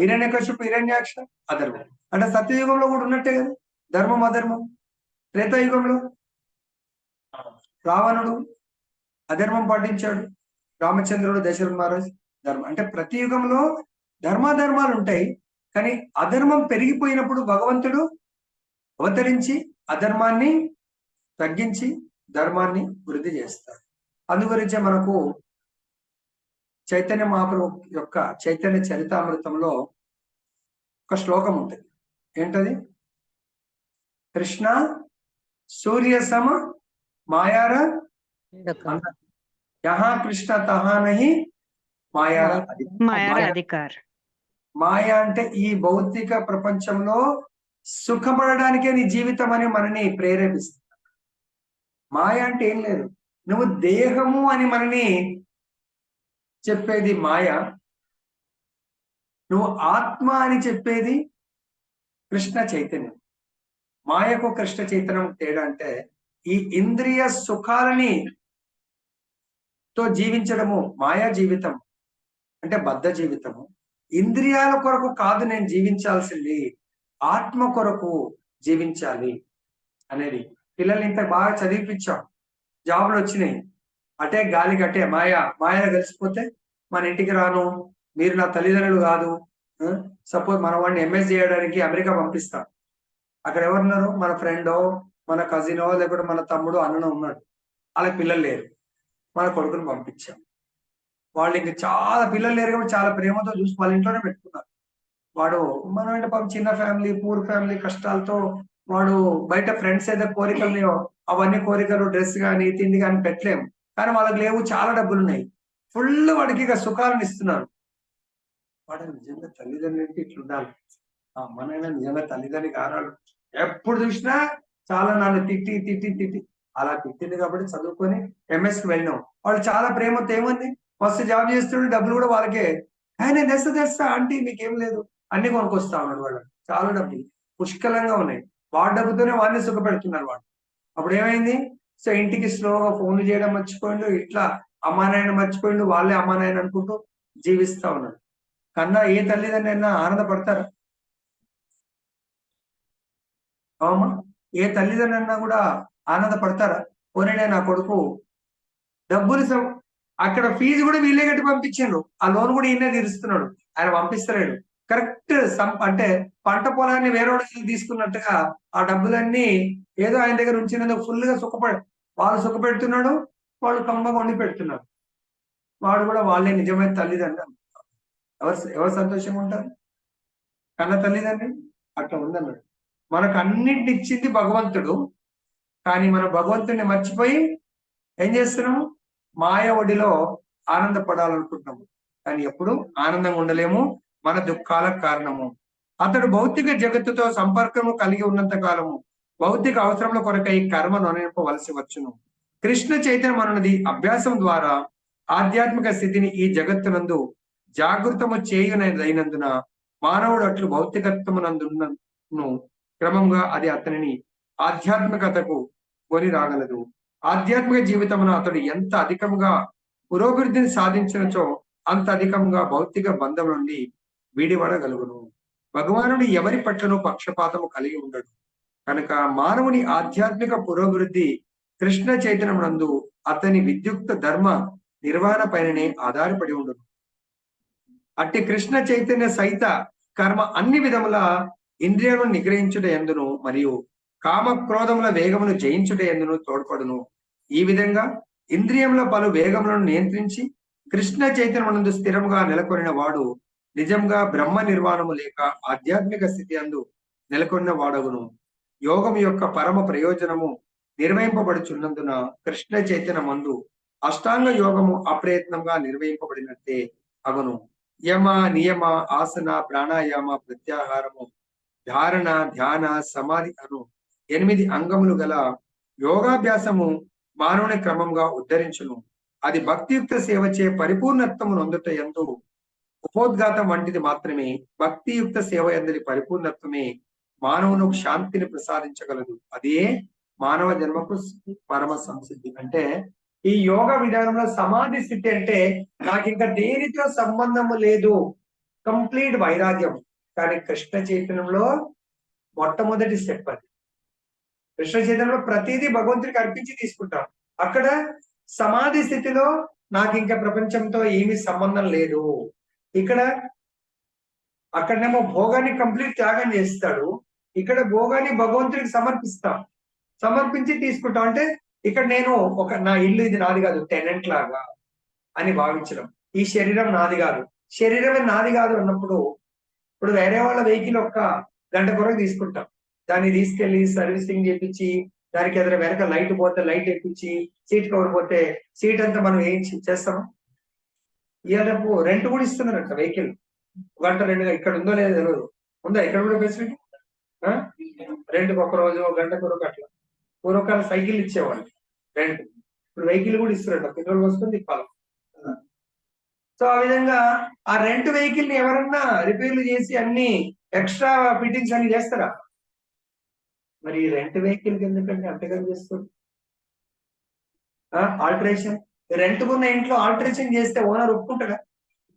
హిరణ్యకశిపు, హిరణ్యాక్ష అధర్మం. అంటే సత్యయుగంలో కూడా ఉన్నట్టే కదా ధర్మం అధర్మం. త్రేతాయుగంలో రావణుడు అధర్మం పాటించాడు, రామచంద్రుడు, దశరథ మహారాజ్ ధర్మం. అంటే ప్రతి యుగంలో ధర్మాధర్మాలు ఉంటాయి. కానీ అధర్మం పెరిగిపోయినప్పుడు భగవంతుడు అవతరించి అధర్మాన్ని తగ్గించి ధర్మాన్ని వృద్ధి చేస్తాడు. అందుగురించే మనకు చైతన్య మహాప్రభు యొక్క చైతన్య చరితామృతంలో ఒక శ్లోకం ఉంటుంది. ఏంటది? కృష్ణ సూర్య సమ మాయార యహా కృష్ణ తహా నహి మాయార అధికార్. మాయ అంటే ఈ భౌతిక ప్రపంచంలో సుఖపడడానికే నీ జీవితం అని మనని ప్రేరేపిస్తుంది. మాయ అంటే ఏం లేదు, నువ్వు దేహము అని మనని చెప్పేది మాయ, నువ్వు ఆత్మ అని చెప్పేది కృష్ణ చైతన్యం. మాయకు కృష్ణ చైతన్యం తేడా అంటే ఈ ఇంద్రియ సుఖాలని తో జీవించడము మాయా జీవితం, అంటే బద్ధ జీవితము. ఇంద్రియాల కొరకు కాదు నేను జీవించాల్సింది, ఆత్మ కొరకు జీవించాలి అనేది. పిల్లల్ని ఇంత బాగా చదివిపించాం, జాబులు వచ్చినాయి, అటే గాలికి అటే మాయలో కలిసిపోతే మన ఇంటికి రాను, మీరు నా తల్లిదండ్రులు కాదు. సపోజ్ మన వాడిని ఎంఎస్ చేయడానికి అమెరికా పంపిస్తాం. అక్కడ ఎవరున్నారు? మన ఫ్రెండో, మన కజినో, లేకపోతే మన తమ్ముడు, అన్ననో ఉన్నాడు. వాళ్ళకి పిల్లలు లేరు, మన కొడుకుని పంపించాం. వాళ్ళు ఇంకా చాలా పిల్లలు లేరు కాబట్టి చాలా ప్రేమతో చూసి వాళ్ళ ఇంట్లోనే పెట్టుకున్నారు. వాడు మనం ఏంటి పాపం చిన్న ఫ్యామిలీ, పూర్ ఫ్యామిలీ, కష్టాలతో వాడు బయట ఫ్రెండ్స్ ఏదో కోరికలు ఉన్నాయో అవన్నీ కోరికలు, డ్రెస్ కానీ తిండి కానీ పెట్టలేము. కానీ వాళ్ళకి లేవు, చాలా డబ్బులు ఉన్నాయి. ఫుల్ వాడికి ఇక సుఖాలను ఇస్తున్నారు. వాడు నిజంగా తల్లిదండ్రులు అంటే ఇట్లుండాలి. ఆ అమ్మనైనా నిజంగా తల్లిదండ్రి కారాలు. ఎప్పుడు చూసినా చాలా నన్ను తిట్టి తిట్టి తిట్టి అలా తిట్టింది కాబట్టి చదువుకొని ఎంఎస్కి వెళ్ళినాం. వాళ్ళు చాలా ప్రేమతో ఏముంది, మస్తు జాబ్ చేస్తుండే, డబ్బులు కూడా వాళ్ళకే. నేను తెస్తా ఆంటీ, మీకేం లేదు, అన్ని కొనుక్కొస్తా ఉన్నాడు వాడు. చాలా డబ్బులు పుష్కలంగా ఉన్నాయి. వాడి డబ్బుతోనే వాడిని సుఖపెడుతున్నారు వాడు. అప్పుడు ఏమైంది, సో ఇంటికి స్లోగా ఫోన్లు చేయడం మర్చిపోయిండు, ఇట్లా అమ్మా నాయన మర్చిపోయిండు, వాళ్ళే అమ్మా నాయన అనుకుంటూ జీవిస్తా ఉన్నాడు. కన్నా ఏ తల్లిదండ్రి అయినా ఆనందపడతారా? అవుమా? ఏ తల్లిదండ్రి అన్నా కూడా ఆనందపడతారా? పోనీ నా కొడుకు డబ్బులు అక్కడ ఫీజు కూడా వీళ్ళే కట్టి పంపించిండు, ఆ లోన్ కూడా ఈయనే తీరుస్తున్నాడు, ఆయన పంపిస్తలేడు. కరెక్ట్ అంటే పంట పొలాన్ని వేరే తీసుకున్నట్టుగా ఆ డబ్బులన్నీ ఏదో ఆయన దగ్గర ఉంచినందుకు ఫుల్ గా వాళ్ళు సుఖపెడుతున్నాడు, వాళ్ళు కమ్మగా వండి పెడుతున్నారు. వాడు కూడా వాళ్ళే నిజమైన తల్లిదండ్రి. ఎవరు సంతోషంగా ఉంటారు? కన్న తల్లిదండ్రి. అట్లా ఉందన్నాడు. మనకు అన్నింటిని ఇచ్చింది భగవంతుడు, కానీ మన భగవంతుడిని మర్చిపోయి ఏం చేస్తున్నాము, మాయ ఒడిలో ఆనందపడాలనుకుంటున్నాము. కానీ ఎప్పుడు ఆనందంగా ఉండలేము, మన దుఃఖాలకు కారణము. అతడు భౌతిక జగత్తుతో సంపర్కము కలిగి ఉన్నంత కాలము భౌతిక అవసరముల కొరకై కర్మను అనుభవవలసి వచ్చును. కృష్ణ చైతన్యం అన్నది అభ్యాసం ద్వారా ఆధ్యాత్మిక స్థితిని ఈ జగత్తునందు జాగృతము చేయునైనందున మానవుడు అట్లు భౌతికత్వమునందును క్రమంగా అది అతనిని ఆధ్యాత్మికతకు కొని రాగలదు. ఆధ్యాత్మిక జీవితమున అతడు ఎంత అధికంగా పురోభివృద్ధిని సాధించినచో అంత అధికంగా భౌతిక బంధం నుండి విడిపడగలుగును. భగవానుడు ఎవరి పట్లను పక్షపాతము కలిగి ఉండడు కనుక మానవుని ఆధ్యాత్మిక పురోభివృద్ధి కృష్ణ చైతన్యమునందు అతని విద్యుక్త ధర్మ నిర్వహణ పైననే ఆధారపడి ఉండదు. అట్టి కృష్ణ చైతన్య సహిత కర్మ అన్ని విధముల ఇంద్రియాలను నిగ్రహించుట ఎందును మరియు కామ క్రోధముల వేగమును జయించుట ఎందును తోడ్పడును. ఈ విధంగా ఇంద్రియముల పలు వేగములను నియంత్రించి కృష్ణ చైతన్యమునందు స్థిరముగా నెలకొనిన వాడు నిజంగా బ్రహ్మ నిర్వాణము లేక ఆధ్యాత్మిక స్థితి అందు నెలకొన్న వాడగును. యోగం యొక్క పరమ ప్రయోజనము నిర్వహింపబడుచున్నందున కృష్ణ చైతన్యమందు అష్టాంగ యోగము అప్రయత్నంగా నిర్వహింపబడినట్టే అగును. యమ, నియమ, ఆసన, ప్రాణాయామ, ప్రత్యాహారము, ధారణ, ధ్యాన, సమాధి అను 8 అంగములు గల యోగాభ్యాసము మానవుని క్రమంగా ఉద్ధరించును. అది భక్తియుక్త సేవచే పరిపూర్ణత్వము నొందుట యందు ఉపోద్ఘాతం వంటిది మాత్రమే. భక్తియుక్త సేవ ఎందరి పరిపూర్ణత్వమే మానవునికి శాంతిని ప్రసాదించగలదు. అదే మానవ జన్మకు పరమ సంసిద్ధి. అంటే ఈ యోగ విధానంలో సమాధి స్థితి అంటే నాకు ఇంకా దేనితో సంబంధము లేదు, కంప్లీట్ వైరాగ్యం. కానీ కృష్ణ చైతన్యంలో మొట్టమొదటి స్టెప్ అది. కృష్ణ చైతన్యంలో ప్రతిదీ భగవంతుడికి అర్పించి తీసుకుంటాం. అక్కడ సమాధి స్థితిలో నాకు ఇంకా ప్రపంచంతో ఏమీ సంబంధం లేదు. ఇక్కడ అక్కడనేమో భోగాన్ని కంప్లీట్ త్యాగం చేస్తాడు, ఇక్కడ భోగాన్ని భగవంతుడికి సమర్పించి తీసుకుంటాం. అంటే ఇక్కడ నేను నా ఇల్లు ఇది నాది కాదు, టెనెంట్ లాగా అని భావించడం. ఈ శరీరం నాది కాదు, శరీరమే నాది కాదు అన్నప్పుడు ఇప్పుడు వేరే వాళ్ళ వెహికల్ 1 గంట కొరకు తీసుకుంటాం, దాన్ని తీసుకెళ్లి సర్వీసింగ్ చేయించి దానికి ఎదురు వెనక లైట్ పోతే లైట్ ఎక్కించి సీట్ కవర్ పోతే సీట్ అంతా మనం ఏం చేస్తాము. ఇయ్యాలకు రెంట్ కూడా ఇస్తున్నారంట వెహికల్, 1 గంట 2 గంటలు. ఇక్కడ ఉందో లేదో తెలియదు, ఉందా ఇక్కడ కూడా ఫెసిలిటీ? రెంట్కి 1 రోజు 1 గంట కొరకు అట్లా. పూర్వకాల సైకిల్ ఇచ్చేవాళ్ళు రెంట్, ఇప్పుడు వెహికల్ కూడా ఇస్తున్నారంట, పెట్రోల్ వస్తుంది తిప్పాలి. సో ఆ విధంగా ఆ రెంట్ వెహికల్ ని ఎవరన్నా రిపేర్లు చేసి అన్ని ఎక్స్ట్రా ఫిట్టింగ్స్ అన్ని చేస్తారా? మరి రెంట్ వెహికల్ కి ఎందుకంటే అంతగా చేస్తారు. ఆల్టరేషన్, రెంట్ ఉన్న ఇంట్లో ఆల్టరేషన్ చేస్తే ఓనర్ ఒప్పుకుంటాడా?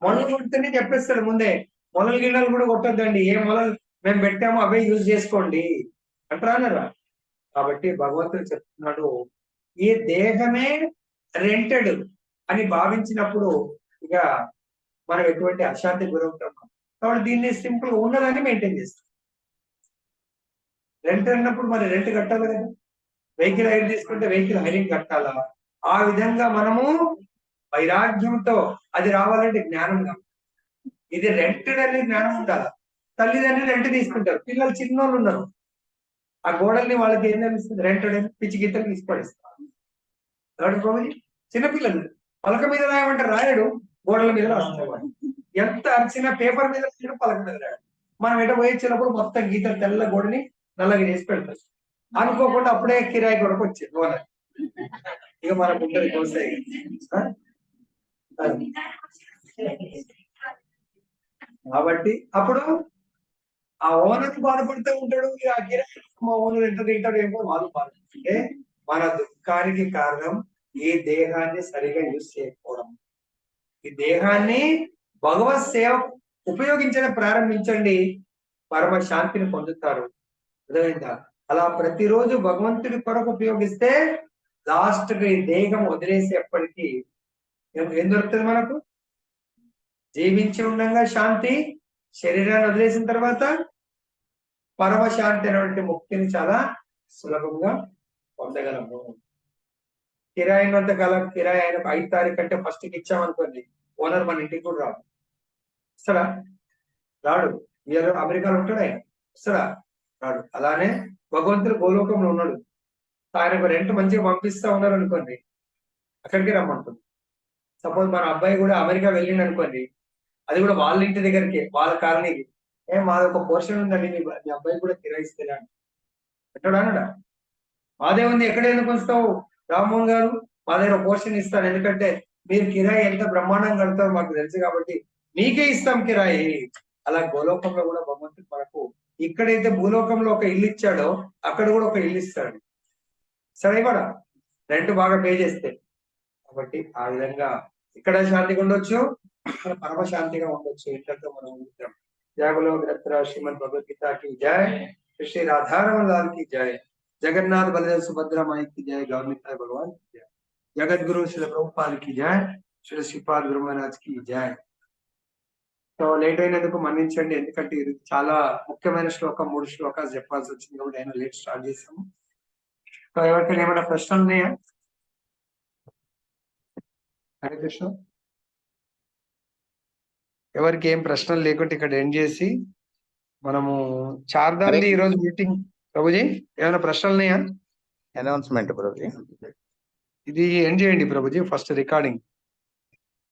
మొలలు కొడితేనే చెప్పేస్తాడు ముందే, మొలలు గిన్నెలు కూడా కొట్టొద్దండి, ఏ మొలలు మేము పెట్టామో అవే యూజ్ చేసుకోండి అంటారా? కాబట్టి భగవంతుడు చెప్తున్నాడు, ఈ దేహమే రెంటెడ్ అని భావించినప్పుడు ఇక మనం ఎటువంటి అశాంతి గురవుతాం. కాబట్టి దీన్ని సింపుల్ గా ఉన్నదాన్ని మెయింటైన్ చేస్తాం. రెంట్ అన్నప్పుడు మరి రెంట్ కట్టాలి కదా, వెహికల్ హైర్ తీసుకుంటే వెహికల్ హైరింగ్ కట్టాలా? ఆ విధంగా మనము వైరాగ్యంతో అది రావాలంటే జ్ఞానం కావాలి. ఇది రెంటెడ్ అనే జ్ఞానం ఉండాలి. తల్లిదండ్రులు రెంట్ తీసుకుంటారు, పిల్లలు చిన్నోళ్ళు ఉన్నారు, ఆ గోడల్ని వాళ్ళకి ఏం తెలుస్తుంది, రెంటెడ్ అని పిచ్చి గీతలు తీసి పడిస్తారు. చిన్నపిల్లలు పలక మీద రాయమంటే రాయడు, గోడల మీద రాస్తారు. ఎంత అరిచినా పేపర్ మీద రాయడు, పలక మీద రాయడు. మనం ఎట పోయించినప్పుడు మొత్తం గీతలు తెల్ల గోడని నల్లగా చేసి పెడతారు. అనుకోకుండా అప్పుడే కిరాయి గొడవకు వచ్చింది ఓనర్. ఇక మనకు ఉంటుంది కోసాయి. కాబట్టి అప్పుడు ఆ ఓనర్ బాధపడుతూ ఉంటాడు, ఆ కిరాయి మా ఓనర్ ఎంత తింటాడు ఏమో వాళ్ళు బాధపడుతుంటే మన దుఃఖానికి కారణం ఈ దేహాన్ని సరిగా యూజ్ చేయకపోవడం. ఈ దేహాన్ని భగవత్ సేవ ఉపయోగించడం ప్రారంభించండి, పరమ శాంతిని పొందుతారు. అర్థమైందా? అలా ప్రతిరోజు భగవంతుడి కొరకు ఉపయోగిస్తే లాస్ట్ కి ఈ దేహం వదిలేసేప్పటికీ ఏం దొరుకుతుంది మనకు? జీవించి ఉండగా శాంతి, శరీరాన్ని వదిలేసిన తర్వాత పరమ శాంతి అనేటువంటి ముక్తిని చాలా సులభంగా పొందగలము. కిరాయి ఉన్నంత కాలం కిరాయి ఆయన 5 తారీఖు అంటే ఫస్ట్ కి ఇచ్చామనుకోండి, ఓనర్ మన ఇంటికి కూడా రాడు. వస్తాడా? రాడు. ఇయర్ అమెరికాలో ఉంటాడు ఆయన, వస్తాడా? రాడు. అలానే భగవంతుడు గోలోకంలో ఉన్నాడు, ఆయనకు రెంట్ మంచిగా పంపిస్తా ఉన్నారు అనుకోండి, అక్కడికి రమ్మంటుంది. సపోజ్ మన అబ్బాయి కూడా అమెరికా వెళ్ళిండు అనుకోండి, అది కూడా వాళ్ళ ఇంటి దగ్గరికి, వాళ్ళ కాలనీకి, మాది ఒక పోర్షన్ ఉందండి, మీ అబ్బాయి కూడా కిరాయిస్తేనే అంటాడు. అన్నాడా? మాదే ఉంది, ఎక్కడ ఎందుకు వస్తావు రామ్మోహన్ గారు, మా దగ్గర పోర్షన్ ఇస్తాను, ఎందుకంటే మీరు కిరాయి ఎంత బ్రహ్మాండంగా కడతారో మాకు తెలుసు కాబట్టి మీకే ఇస్తాం కిరాయి. అలా గోలోకంలో కూడా భగవంతుడు మనకు ఇక్కడైతే భూలోకంలో ఒక ఇల్లు ఇచ్చాడో అక్కడ కూడా ఒక ఇల్లు ఇస్తాడు. సరే కూడా రెంట్ బాగా పే చేస్తే. కాబట్టి ఆ విధంగా ఇక్కడ శాంతిగా ఉండొచ్చు, ఇక్కడ పరమ శాంతిగా ఉండొచ్చు. ఇంతటితో మనం ఉంటాం. జాగులో గ్రంథ శ్రీమద్ భగవద్గీతకి జై, శ్రీ రాధారమణ లాల్ की जय, जगन्नाथ बलदेव सुभद्रा माई की जय, गौरनिताय भगवान की जय, जगत गुरु श्री प्रभुपाद की जय, श्री श्रीपाद गुरु महाराज की जय. సో లేట్ అయినందుకు మన్నించండి, ఎందుకంటే ఇది చాలా ముఖ్యమైన శ్లోకం, 3 శ్లోకాలు చెప్పాల్సి వచ్చింది కాబట్టి అయినా లేట్ స్టార్ట్ చేసాము. సో ఎవరికైనా ఏమైనా ప్రశ్నలు ఉన్నాయా? హరే కృష్ణ. ఎవరికి ఏం ప్రశ్నలు లేకుంటే ఇక్కడ ఎండ్ చేసి మనము చార్ధాంది ఈ రోజు మీటింగ్. ప్రభుజీ ఏమైనా ప్రశ్నలు ఉన్నాయా? అనౌన్స్మెంట్ ప్రభుజీ. ఇది ఎండ్ చేయండి ప్రభుజీ, ఫస్ట్ రికార్డింగ్.